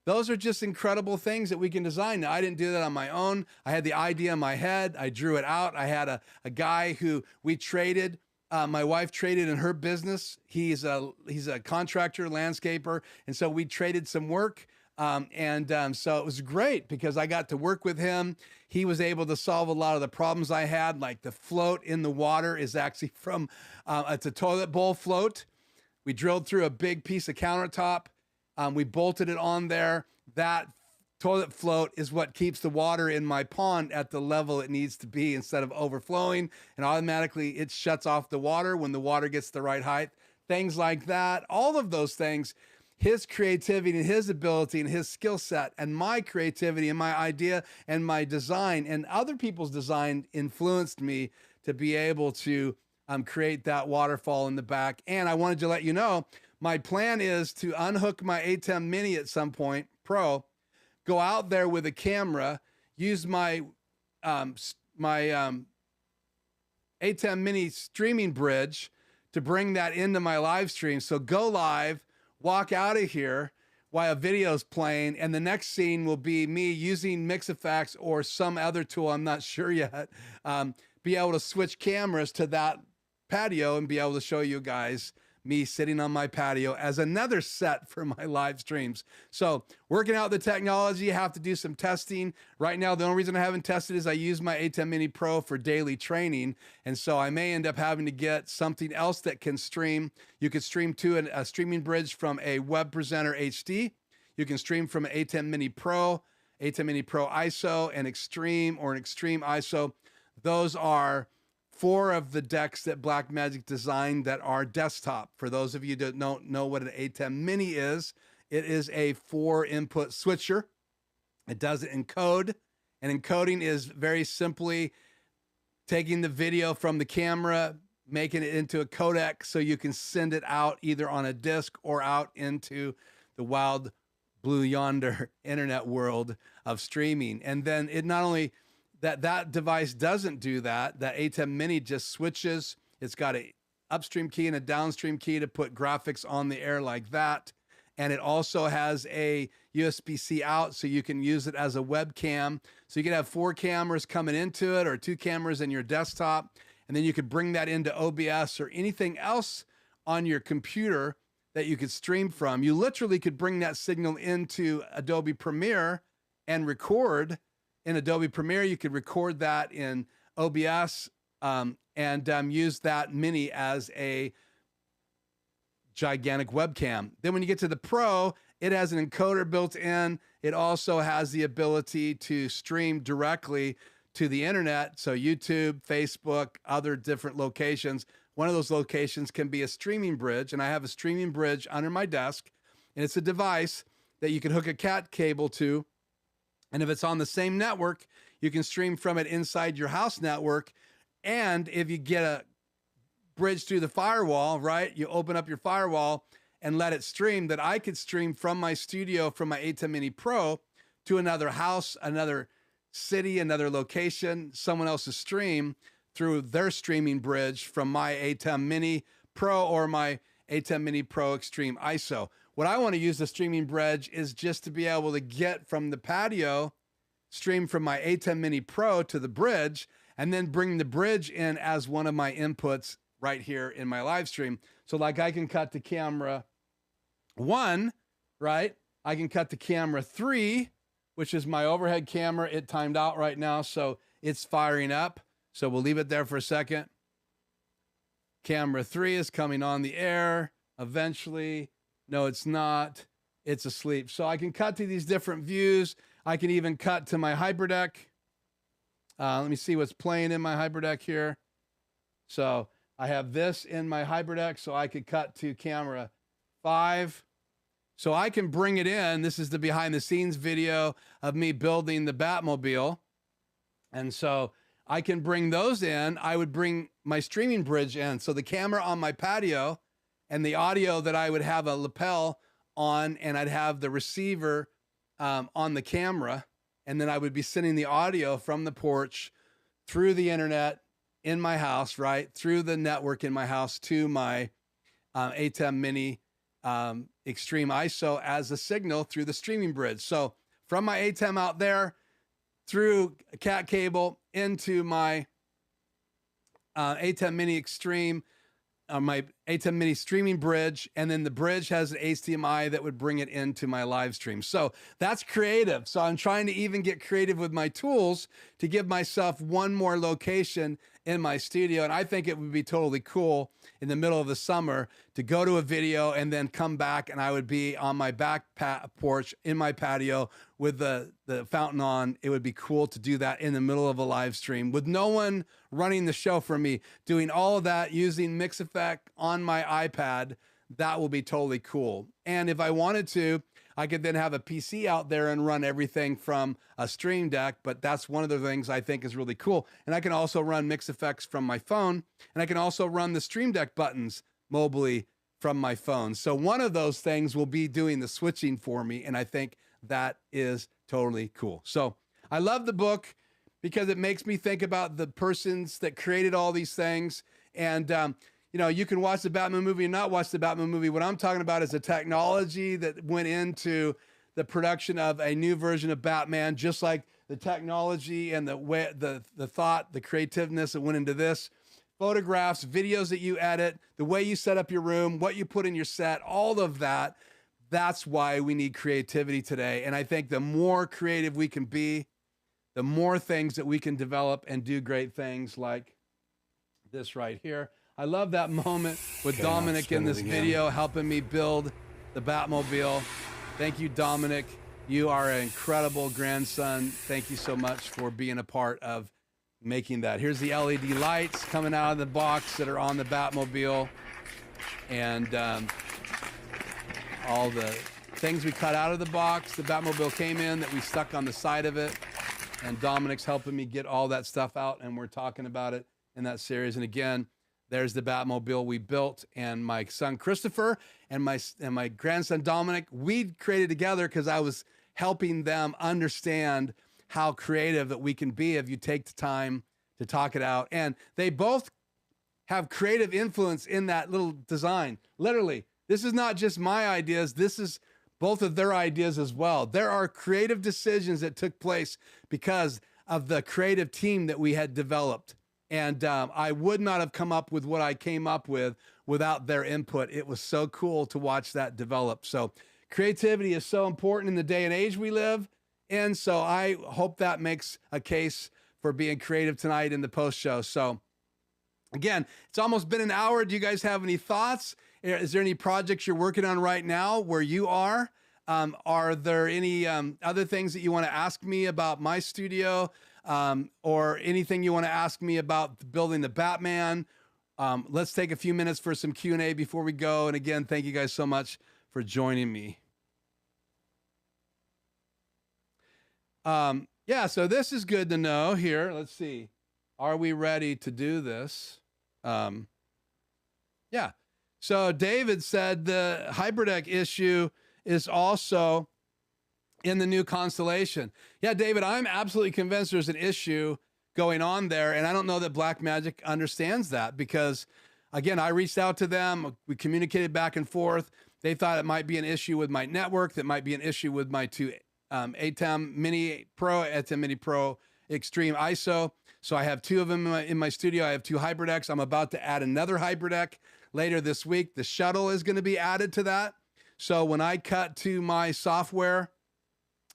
Those are just incredible things that we can design. Now, I didn't do that on my own. I had the idea in my head. I drew it out. I had a guy who we traded. My wife traded in her business. He's a contractor, landscaper. And so we traded some work. So it was great because I got to work with him. He was able to solve a lot of the problems I had, like the float in the water is actually from, it's a toilet bowl float. We drilled through a big piece of countertop. We bolted it on there. That toilet float is what keeps the water in my pond at the level it needs to be instead of overflowing, and automatically it shuts off the water when the water gets the right height. Things like that, all of those things, his creativity and his ability and his skill set and my creativity and my idea and my design and other people's design influenced me to be able to create that waterfall in the back. And I wanted to let you know, my plan is to unhook my ATEM Mini at some point, Pro, go out there with a camera, use my ATEM Mini streaming bridge to bring that into my live stream. So go live, walk out of here while a video's playing, and the next scene will be me using Mix Effects or some other tool, I'm not sure yet, be able to switch cameras to that patio and be able to show you guys me sitting on my patio as another set for my live streams. So working out the technology, have to do some testing. Right now, the only reason I haven't tested is I use my ATEM Mini Pro for daily training. And so I may end up having to get something else that can stream. You could stream to a streaming bridge from a Web Presenter HD. You can stream from an ATEM Mini Pro ISO, and Extreme or an Extreme ISO. Those are 4 of the decks that Blackmagic designed that are desktop. For those of you that don't know what an ATEM Mini is, it is a 4-input switcher. It does encode, and encoding is very simply taking the video from the camera, making it into a codec so you can send it out either on a disk or out into the wild blue yonder internet world of streaming. And then it not only that device doesn't do that. That ATEM Mini just switches. It's got a upstream key and a downstream key to put graphics on the air like that. And it also has a USB-C out, so you can use it as a webcam. So you can have 4 cameras coming into it or 2 cameras in your desktop. And then you could bring that into OBS or anything else on your computer that you could stream from. You literally could bring that signal into Adobe Premiere and record. In Adobe Premiere, you could record that in OBS and use that Mini as a gigantic webcam. Then when you get to the Pro, it has an encoder built in. It also has the ability to stream directly to the internet. So YouTube, Facebook, other different locations. One of those locations can be a streaming bridge, and I have a streaming bridge under my desk, and it's a device that you can hook a cat cable to. And if it's on the same network, you can stream from it inside your house network. And if you get a bridge through the firewall, right, you open up your firewall and let it stream, that I could stream from my studio, from my ATEM Mini Pro to another house, another city, another location, someone else's stream through their streaming bridge from my ATEM Mini Pro or my ATEM Mini Pro Extreme ISO. What I want to use the streaming bridge is just to be able to get from the patio, stream from my ATEM Mini Pro to the bridge, and then bring the bridge in as one of my inputs right here in my live stream. So like I can cut to camera 1, right? I can cut to camera 3, which is my overhead camera. It timed out right now, so it's firing up. So we'll leave it there for a second. Camera 3 is coming on the air eventually. No, it's not. It's asleep. So I can cut to these different views. I can even cut to my HyperDeck. Let me see what's playing in my HyperDeck here. So I have this in my HyperDeck, so I could cut to camera 5. So I can bring it in. This is the behind the scenes video of me building the Batmobile. And so I can bring those in. I would bring my streaming bridge in. So the camera on my patio and the audio that I would have a lapel on, and I'd have the receiver on the camera. And then I would be sending the audio from the porch through the internet in my house, right? Through the network in my house to my ATEM Mini Extreme ISO as a signal through the streaming bridge. So from my ATEM out there, through a cat cable into my ATEM Mini Extreme, my ATEM Mini streaming bridge, and then the bridge has an HDMI that would bring it into my live stream. So that's creative. So I'm trying to even get creative with my tools to give myself one more location in my studio. And I think it would be totally cool in the middle of the summer to go to a video and then come back, and I would be on my back porch in my patio with the fountain on. It would be cool to do that in the middle of a live stream with no one running the show for me, doing all of that using Mix Effect on my iPad. That will be totally cool. And if I wanted to, I could then have a PC out there and run everything from a Stream Deck, but that's one of the things I think is really cool. And I can also run Mix Effects from my phone, and I can also run the Stream Deck buttons mobily from my phone. So one of those things will be doing the switching for me, and I think that is totally cool. So I love the book because it makes me think about the persons that created all these things. And you know, you can watch the Batman movie and not watch the Batman movie. What I'm talking about is the technology that went into the production of a new version of Batman, just like the technology and the way, the thought, the creativeness that went into this. Photographs, videos that you edit, the way you set up your room, what you put in your set, all of that. That's why we need creativity today. And I think the more creative we can be, the more things that we can develop and do great things like this right here. I love that moment with Dominic in this video helping me build the Batmobile. Thank you, Dominic. You are an incredible grandson. Thank you so much for being a part of making that. Here's the LED lights coming out of the box that are on the Batmobile. And all the things we cut out of the box, the Batmobile came in that we stuck on the side of it. And Dominic's helping me get all that stuff out, and we're talking about it in that series. And again, there's the Batmobile we built, and my son Christopher and my grandson Dominic, we created together because I was helping them understand how creative that we can be if you take the time to talk it out. And they both have creative influence in that little design. Literally, this is not just my ideas. This is both of their ideas as well. There are creative decisions that took place because of the creative team that we had developed. And I would not have come up with what I came up with without their input. It was so cool to watch that develop. So creativity is so important in the day and age we live in. So I hope that makes a case for being creative tonight in the post show. So again, it's almost been an hour. Do you guys have any thoughts? Is there any projects you're working on right now where you are? Are there any other things that you want to ask me about my studio? Or anything you want to ask me about building the Batman? Let's take a few minutes for some Q&A before we go. And again, thank you guys so much for joining me. Yeah, so this is good to know here. Let's see. Are we ready to do this? Yeah. So David said the HyperDeck issue is also in the new Constellation. Yeah, David, I'm absolutely convinced there's an issue going on there. And I don't know that Blackmagic understands that because, again, I reached out to them. We communicated back and forth. They thought it might be an issue with my network. That might be an issue with my two ATEM Mini Pro, ATEM Mini Pro Extreme ISO. So I have two of them in my studio. I have two HyperDecks. I'm about to add another HyperDeck later this week. The shuttle is going to be added to that. So when I cut to my software,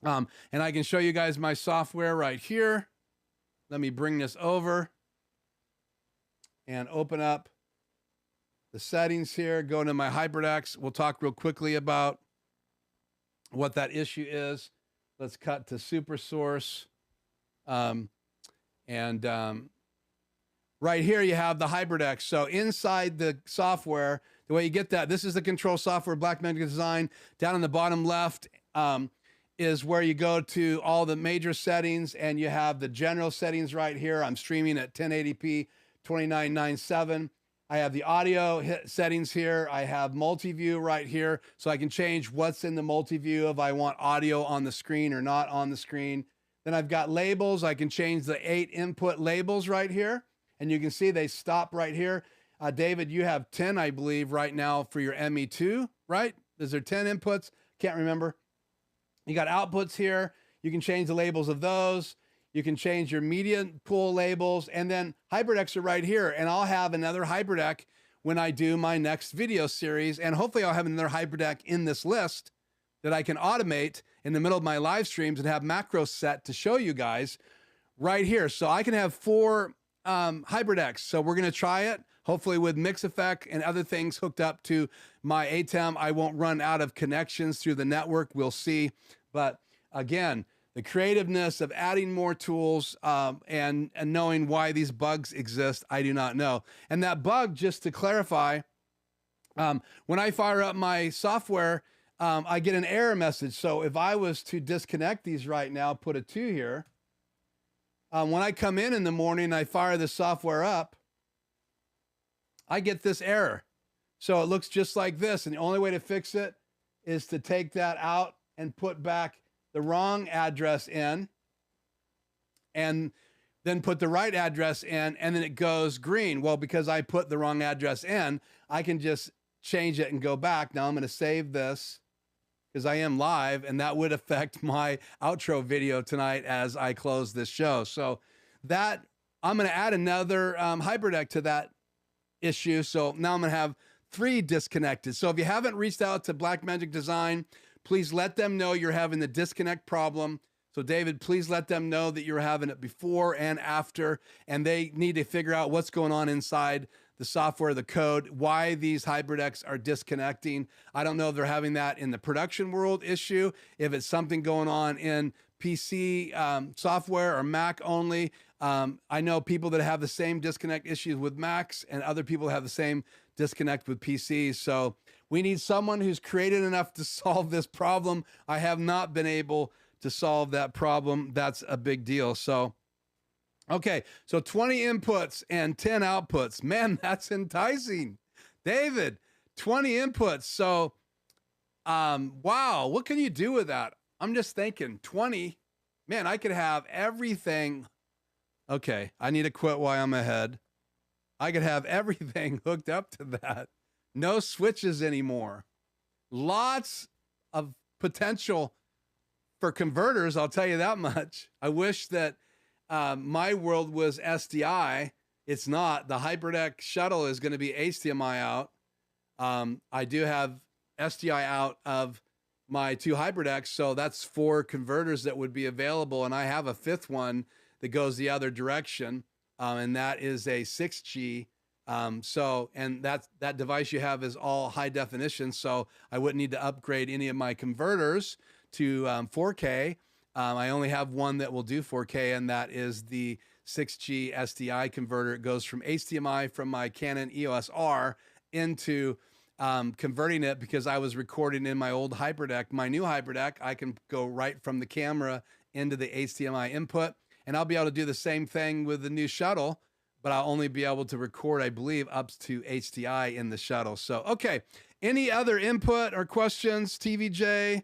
and I can show you guys my software right here. Let me bring this over and open up the settings here. Go into my HyperDecks. We'll talk real quickly about what that issue is. Let's cut to super source. Right here you have the HyperDecks. So inside the software, the way you get that, this is the control software, Blackmagic design. Down in the bottom left, is where you go to all the major settings, and you have the general settings right here. I'm streaming at 1080p 2997. I have the audio settings here. I have multi-view right here, so I can change what's in the multi-view if I want audio on the screen or not on the screen. Then I've got labels. I can change the 8 input labels right here, and you can see they stop right here. David, you have 10, I believe, right now for your ME2, right? Is there 10 inputs? Can't remember. You got outputs here. You can change the labels of those. You can change your media pool labels, and then HyperDecks are right here. And I'll have another HyperDeck when I do my next video series. And hopefully I'll have another HyperDeck in this list that I can automate in the middle of my live streams and have macros set to show you guys right here. So I can have 4 HyperDecks. So we're going to try it, hopefully with mix effect and other things hooked up to my ATEM. I won't run out of connections through the network. We'll see. But again, the creativeness of adding more tools and knowing why these bugs exist, I do not know. And that bug, just to clarify, when I fire up my software, I get an error message. So if I was to disconnect these right now, put a 2 here, when I come in the morning and I fire the software up, I get this error. So it looks just like this. And the only way to fix it is to take that out and put back the wrong address in and then put the right address in, and then it goes green. Well, because I put the wrong address in, I can just change it and go back. Now I'm going to save this because I am live, and that would affect my outro video tonight as I close this show. So that I'm going to add another HyperDeck to that issue. So now I'm going to have 3 disconnected. So if you haven't reached out to Blackmagic Design, please let them know you're having the disconnect problem. So David, please let them know that you're having it before and after, and they need to figure out what's going on inside the software, the code, why these HyperDecks are disconnecting. I don't know if they're having that in the production world issue, if it's something going on in PC software or Mac only. I know people that have the same disconnect issues with Macs, and other people have the same disconnect with PCs. So we need someone who's creative enough to solve this problem. I have not been able to solve that problem. That's a big deal. So, okay, so 20 inputs and 10 outputs. Man, that's enticing. David, 20 inputs. So, wow, what can you do with that? I'm just thinking 20, man, I could have everything. Okay, I need to quit while I'm ahead. I could have everything hooked up to that. No switches anymore. Lots of potential for converters, I'll tell you that much. I wish that my world was SDI. It's not. The HyperDeck shuttle is going to be HDMI out. I do have SDI out of my 2 HyperDecks, so that's 4 converters that would be available, and I have a 5th one that goes the other direction, and that is a 6G. And that device you have is all high definition, so I wouldn't need to upgrade any of my converters to 4K. I only have one that will do 4K, and that is the 6G SDI converter. It goes from HDMI from my Canon EOS R into converting it, because I was recording in my old HyperDeck. My new HyperDeck, I can go right from the camera into the HDMI input, and I'll be able to do the same thing with the new shuttle, but I'll only be able to record, I believe, up to HDI in the shuttle. So, okay. Any other input or questions, TVJ?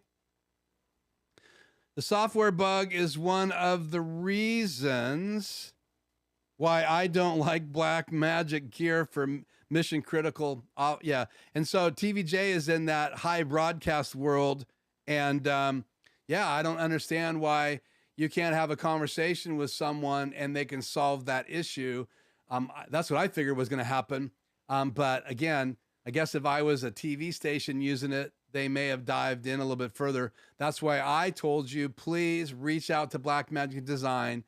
The software bug is one of the reasons why I don't like Blackmagic gear for mission critical. Yeah. And so TVJ is in that high broadcast world. And yeah, I don't understand why you can't have a conversation with someone and they can solve that issue. That's what I figured was going to happen. But again, I guess if I was a TV station using it, they may have dived in a little bit further. That's why I told you, please reach out to Blackmagic Design.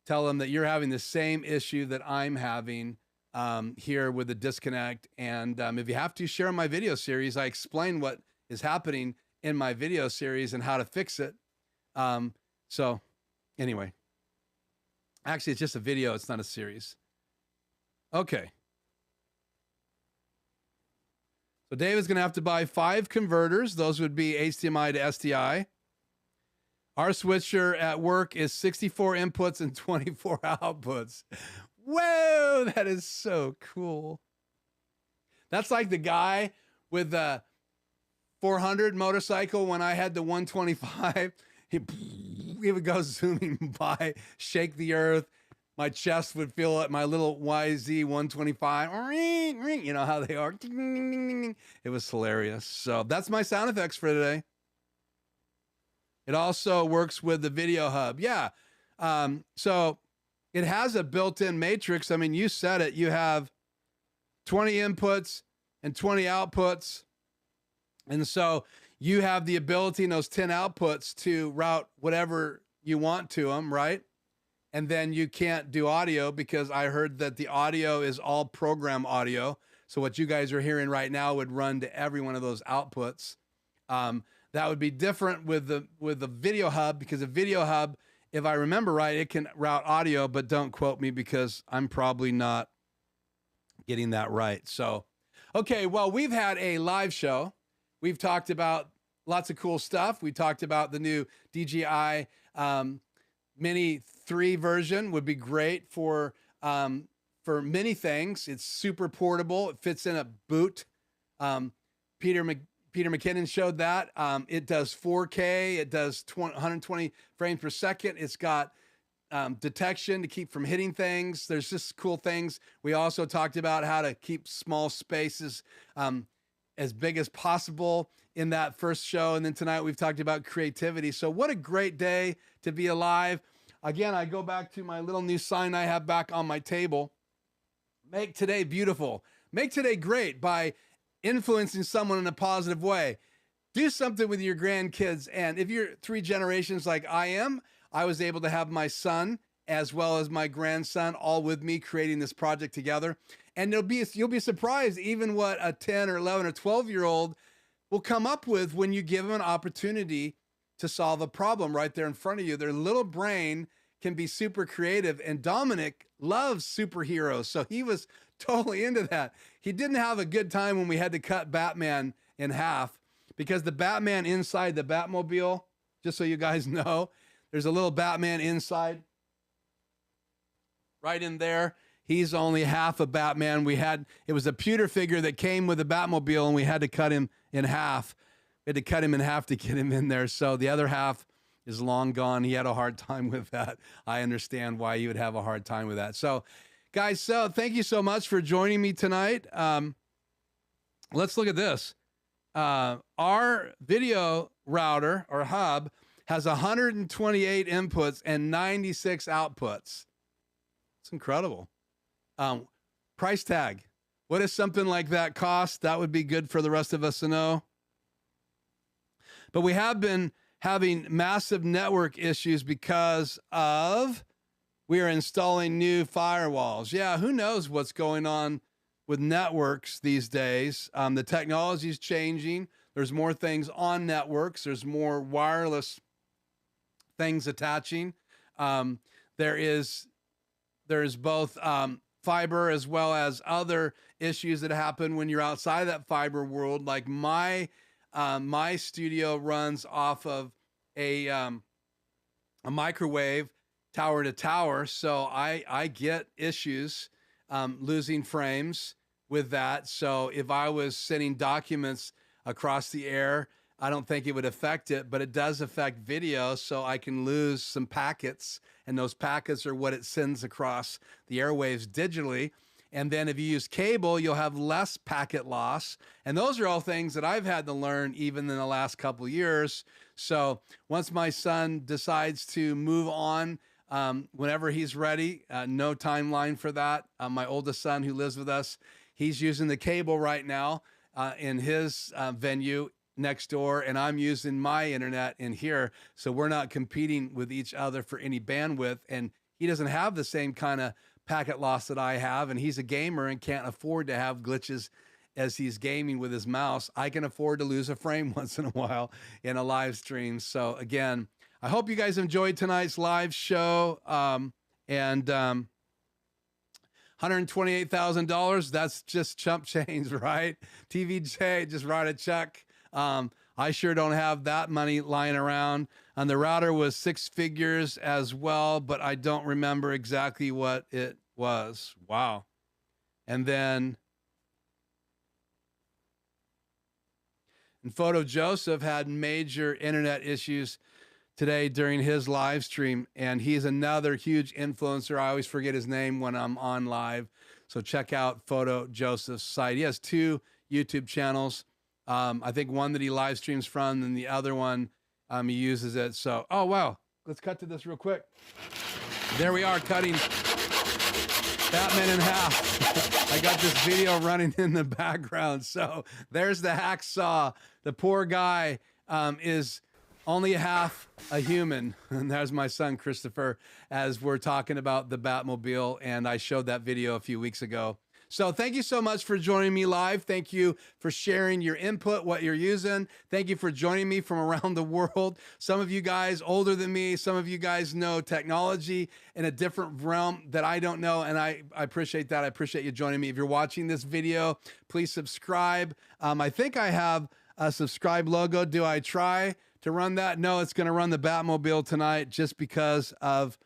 Tell them that you're having the same issue that I'm having here with the disconnect. And if you have to, share my video series. I explain what is happening in my video series and how to fix it. So anyway, actually, it's just a video. It's not a series. Okay. So David's going to have to buy 5 converters. Those would be HDMI to SDI. Our switcher at work is 64 inputs and 24 outputs. Whoa, that is so cool. That's like the guy with the 400 motorcycle when I had the 125. He would go zooming by, shake the earth. My chest would feel it, my little YZ 125. You know how they are. It was hilarious. So that's my sound effects for today. It also works with the Video Hub. Yeah. So it has a built-in matrix. I mean, you said it. You have 20 inputs and 20 outputs. And so you have the ability in those 10 outputs to route whatever you want to them, right? And then you can't do audio because I heard that the audio is all program audio. So what you guys are hearing right now would run to every one of those outputs. That would be different with the video hub, because a video hub, if I remember right, it can route audio, but don't quote me because I'm probably not getting that right. So, okay, well, we've had a live show. We've talked about lots of cool stuff. We talked about the new DJI Mini 3 version would be great for many things. It's super portable. It fits in a boot. Peter McKinnon showed that. It does 4K. It does 120 frames per second. It's got detection to keep from hitting things. There's just cool things. We also talked about how to keep small spaces as big as possible in that first show. And then tonight we've talked about creativity. So what a great day to be alive. Again, I go back to my little new sign I have back on my table. Make today beautiful. Make today great by influencing someone in a positive way. Do something with your grandkids. And if you're 3 generations like I am, I was able to have my son as well as my grandson all with me creating this project together. And you'll be surprised even what a 10 or 11 or 12-year-old will come up with when you give them an opportunity to solve a problem right there in front of you. Their little brain can be super creative, and Dominic loves superheroes, so he was totally into that. He didn't have a good time when we had to cut Batman in half, because the Batman inside the Batmobile, just so you guys know, there's a little Batman inside right in there. He's only half a Batman. It was a pewter figure that came with the Batmobile, and we had to cut him in half. We had to cut him in half to get him in there. So the other half is long gone. He had a hard time with that. I understand why you would have a hard time with that. So guys, thank you so much for joining me tonight. Let's look at this. Our video router or hub has 128 inputs and 96 outputs. It's incredible. Price tag. What does something like that cost? That would be good for the rest of us to know. But we have been having massive network issues because we are installing new firewalls. Yeah, who knows what's going on with networks these days. The technology is changing. There's more things on networks. There's more wireless things attaching. There is both fiber as well as other issues that happen when you're outside of that fiber world. Like my studio runs off of a microwave tower to tower, so I get issues losing frames with that. So if I was sending documents across the air, I don't think it would affect it, but it does affect video, so I can lose some packets, and those packets are what it sends across the airwaves digitally. And then if you use cable, you'll have less packet loss. And those are all things that I've had to learn even in the last couple of years. So once my son decides to move on, whenever he's ready, no timeline for that. My oldest son who lives with us, he's using the cable right now in his venue next door, and I'm using my internet in here. So we're not competing with each other for any bandwidth. And he doesn't have the same kind of packet loss that I have, and he's a gamer and can't afford to have glitches as he's gaming with his mouse. I can afford to lose a frame once in a while in a live stream. So again, I hope you guys enjoyed tonight's live show. And $128,000, that's just chump change, right? TVJ, just write a check. I sure don't have that money lying around. And the router was 6 figures as well, but I don't remember exactly what it was. Wow. And then Photo Joseph had major internet issues today during his live stream, and he's another huge influencer. I always forget his name when I'm on live. So check out Photo Joseph's site. He has 2 YouTube channels. I think one that he live streams from, and the other one he uses it. So, oh wow, let's cut to this real quick. There we are cutting Batman in half. I got this video running in the background. So there's the hacksaw. The poor guy is only half a human. And there's my son, Christopher, as we're talking about the Batmobile. And I showed that video a few weeks ago. So thank you so much for joining me live. Thank you for sharing your input, what you're using. Thank you for joining me from around the world. Some of you guys older than me, some of you guys know technology in a different realm that I don't know, and I appreciate that. I appreciate you joining me. If you're watching this video, please subscribe. I think I have a subscribe logo. Do I try to run that? No, it's going to run the Batmobile tonight just because of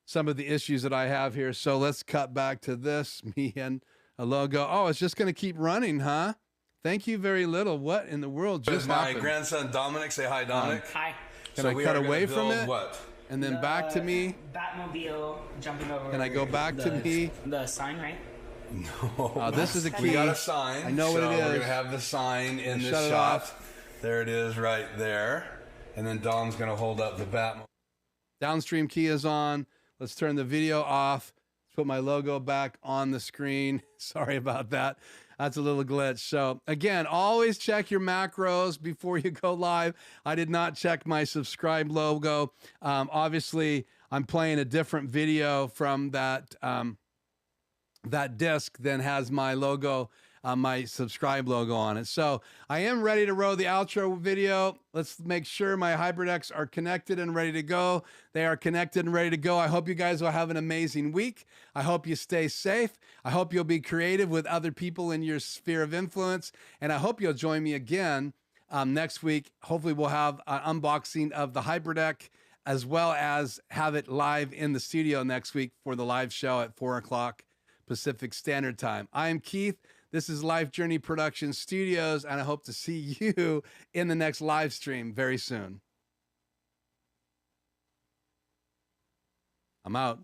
some of the issues that I have here. So let's cut back to this, me and a logo. Oh, it's just going to keep running, huh? Thank you very little. What in the world just happened? My grandson Dominic. Say hi, Dominic. Hi. Can I cut away from it? What? And then back to me. Batmobile jumping over. Can I go back to me? The sign, right? No. This is a key. We got a sign. I know what it is. We're gonna have the sign in this Shut it shot. off. There it is, right there. And then Dom's gonna hold up the Batmobile. Downstream key is on. Let's turn the video off. Let's put my logo back on the screen. Sorry about that. That's a little glitch. So again, always check your macros before you go live. I did not check my subscribe logo. Obviously, I'm playing a different video from that that disc than has my logo, my subscribe logo on it. So I am ready to roll the outro video. Let's make sure my HyperDecks are connected and ready to go. They are connected and ready to go. I hope you guys will have an amazing week. I hope you stay safe. I hope you'll be creative with other people in your sphere of influence. And I hope you'll join me again next week. Hopefully we'll have an unboxing of the HyperDeck, as well as have it live in the studio next week for the live show at 4 o'clock Pacific Standard Time. I am Keith. This is Life Journey Production Studios, and I hope to see you in the next live stream very soon. I'm out.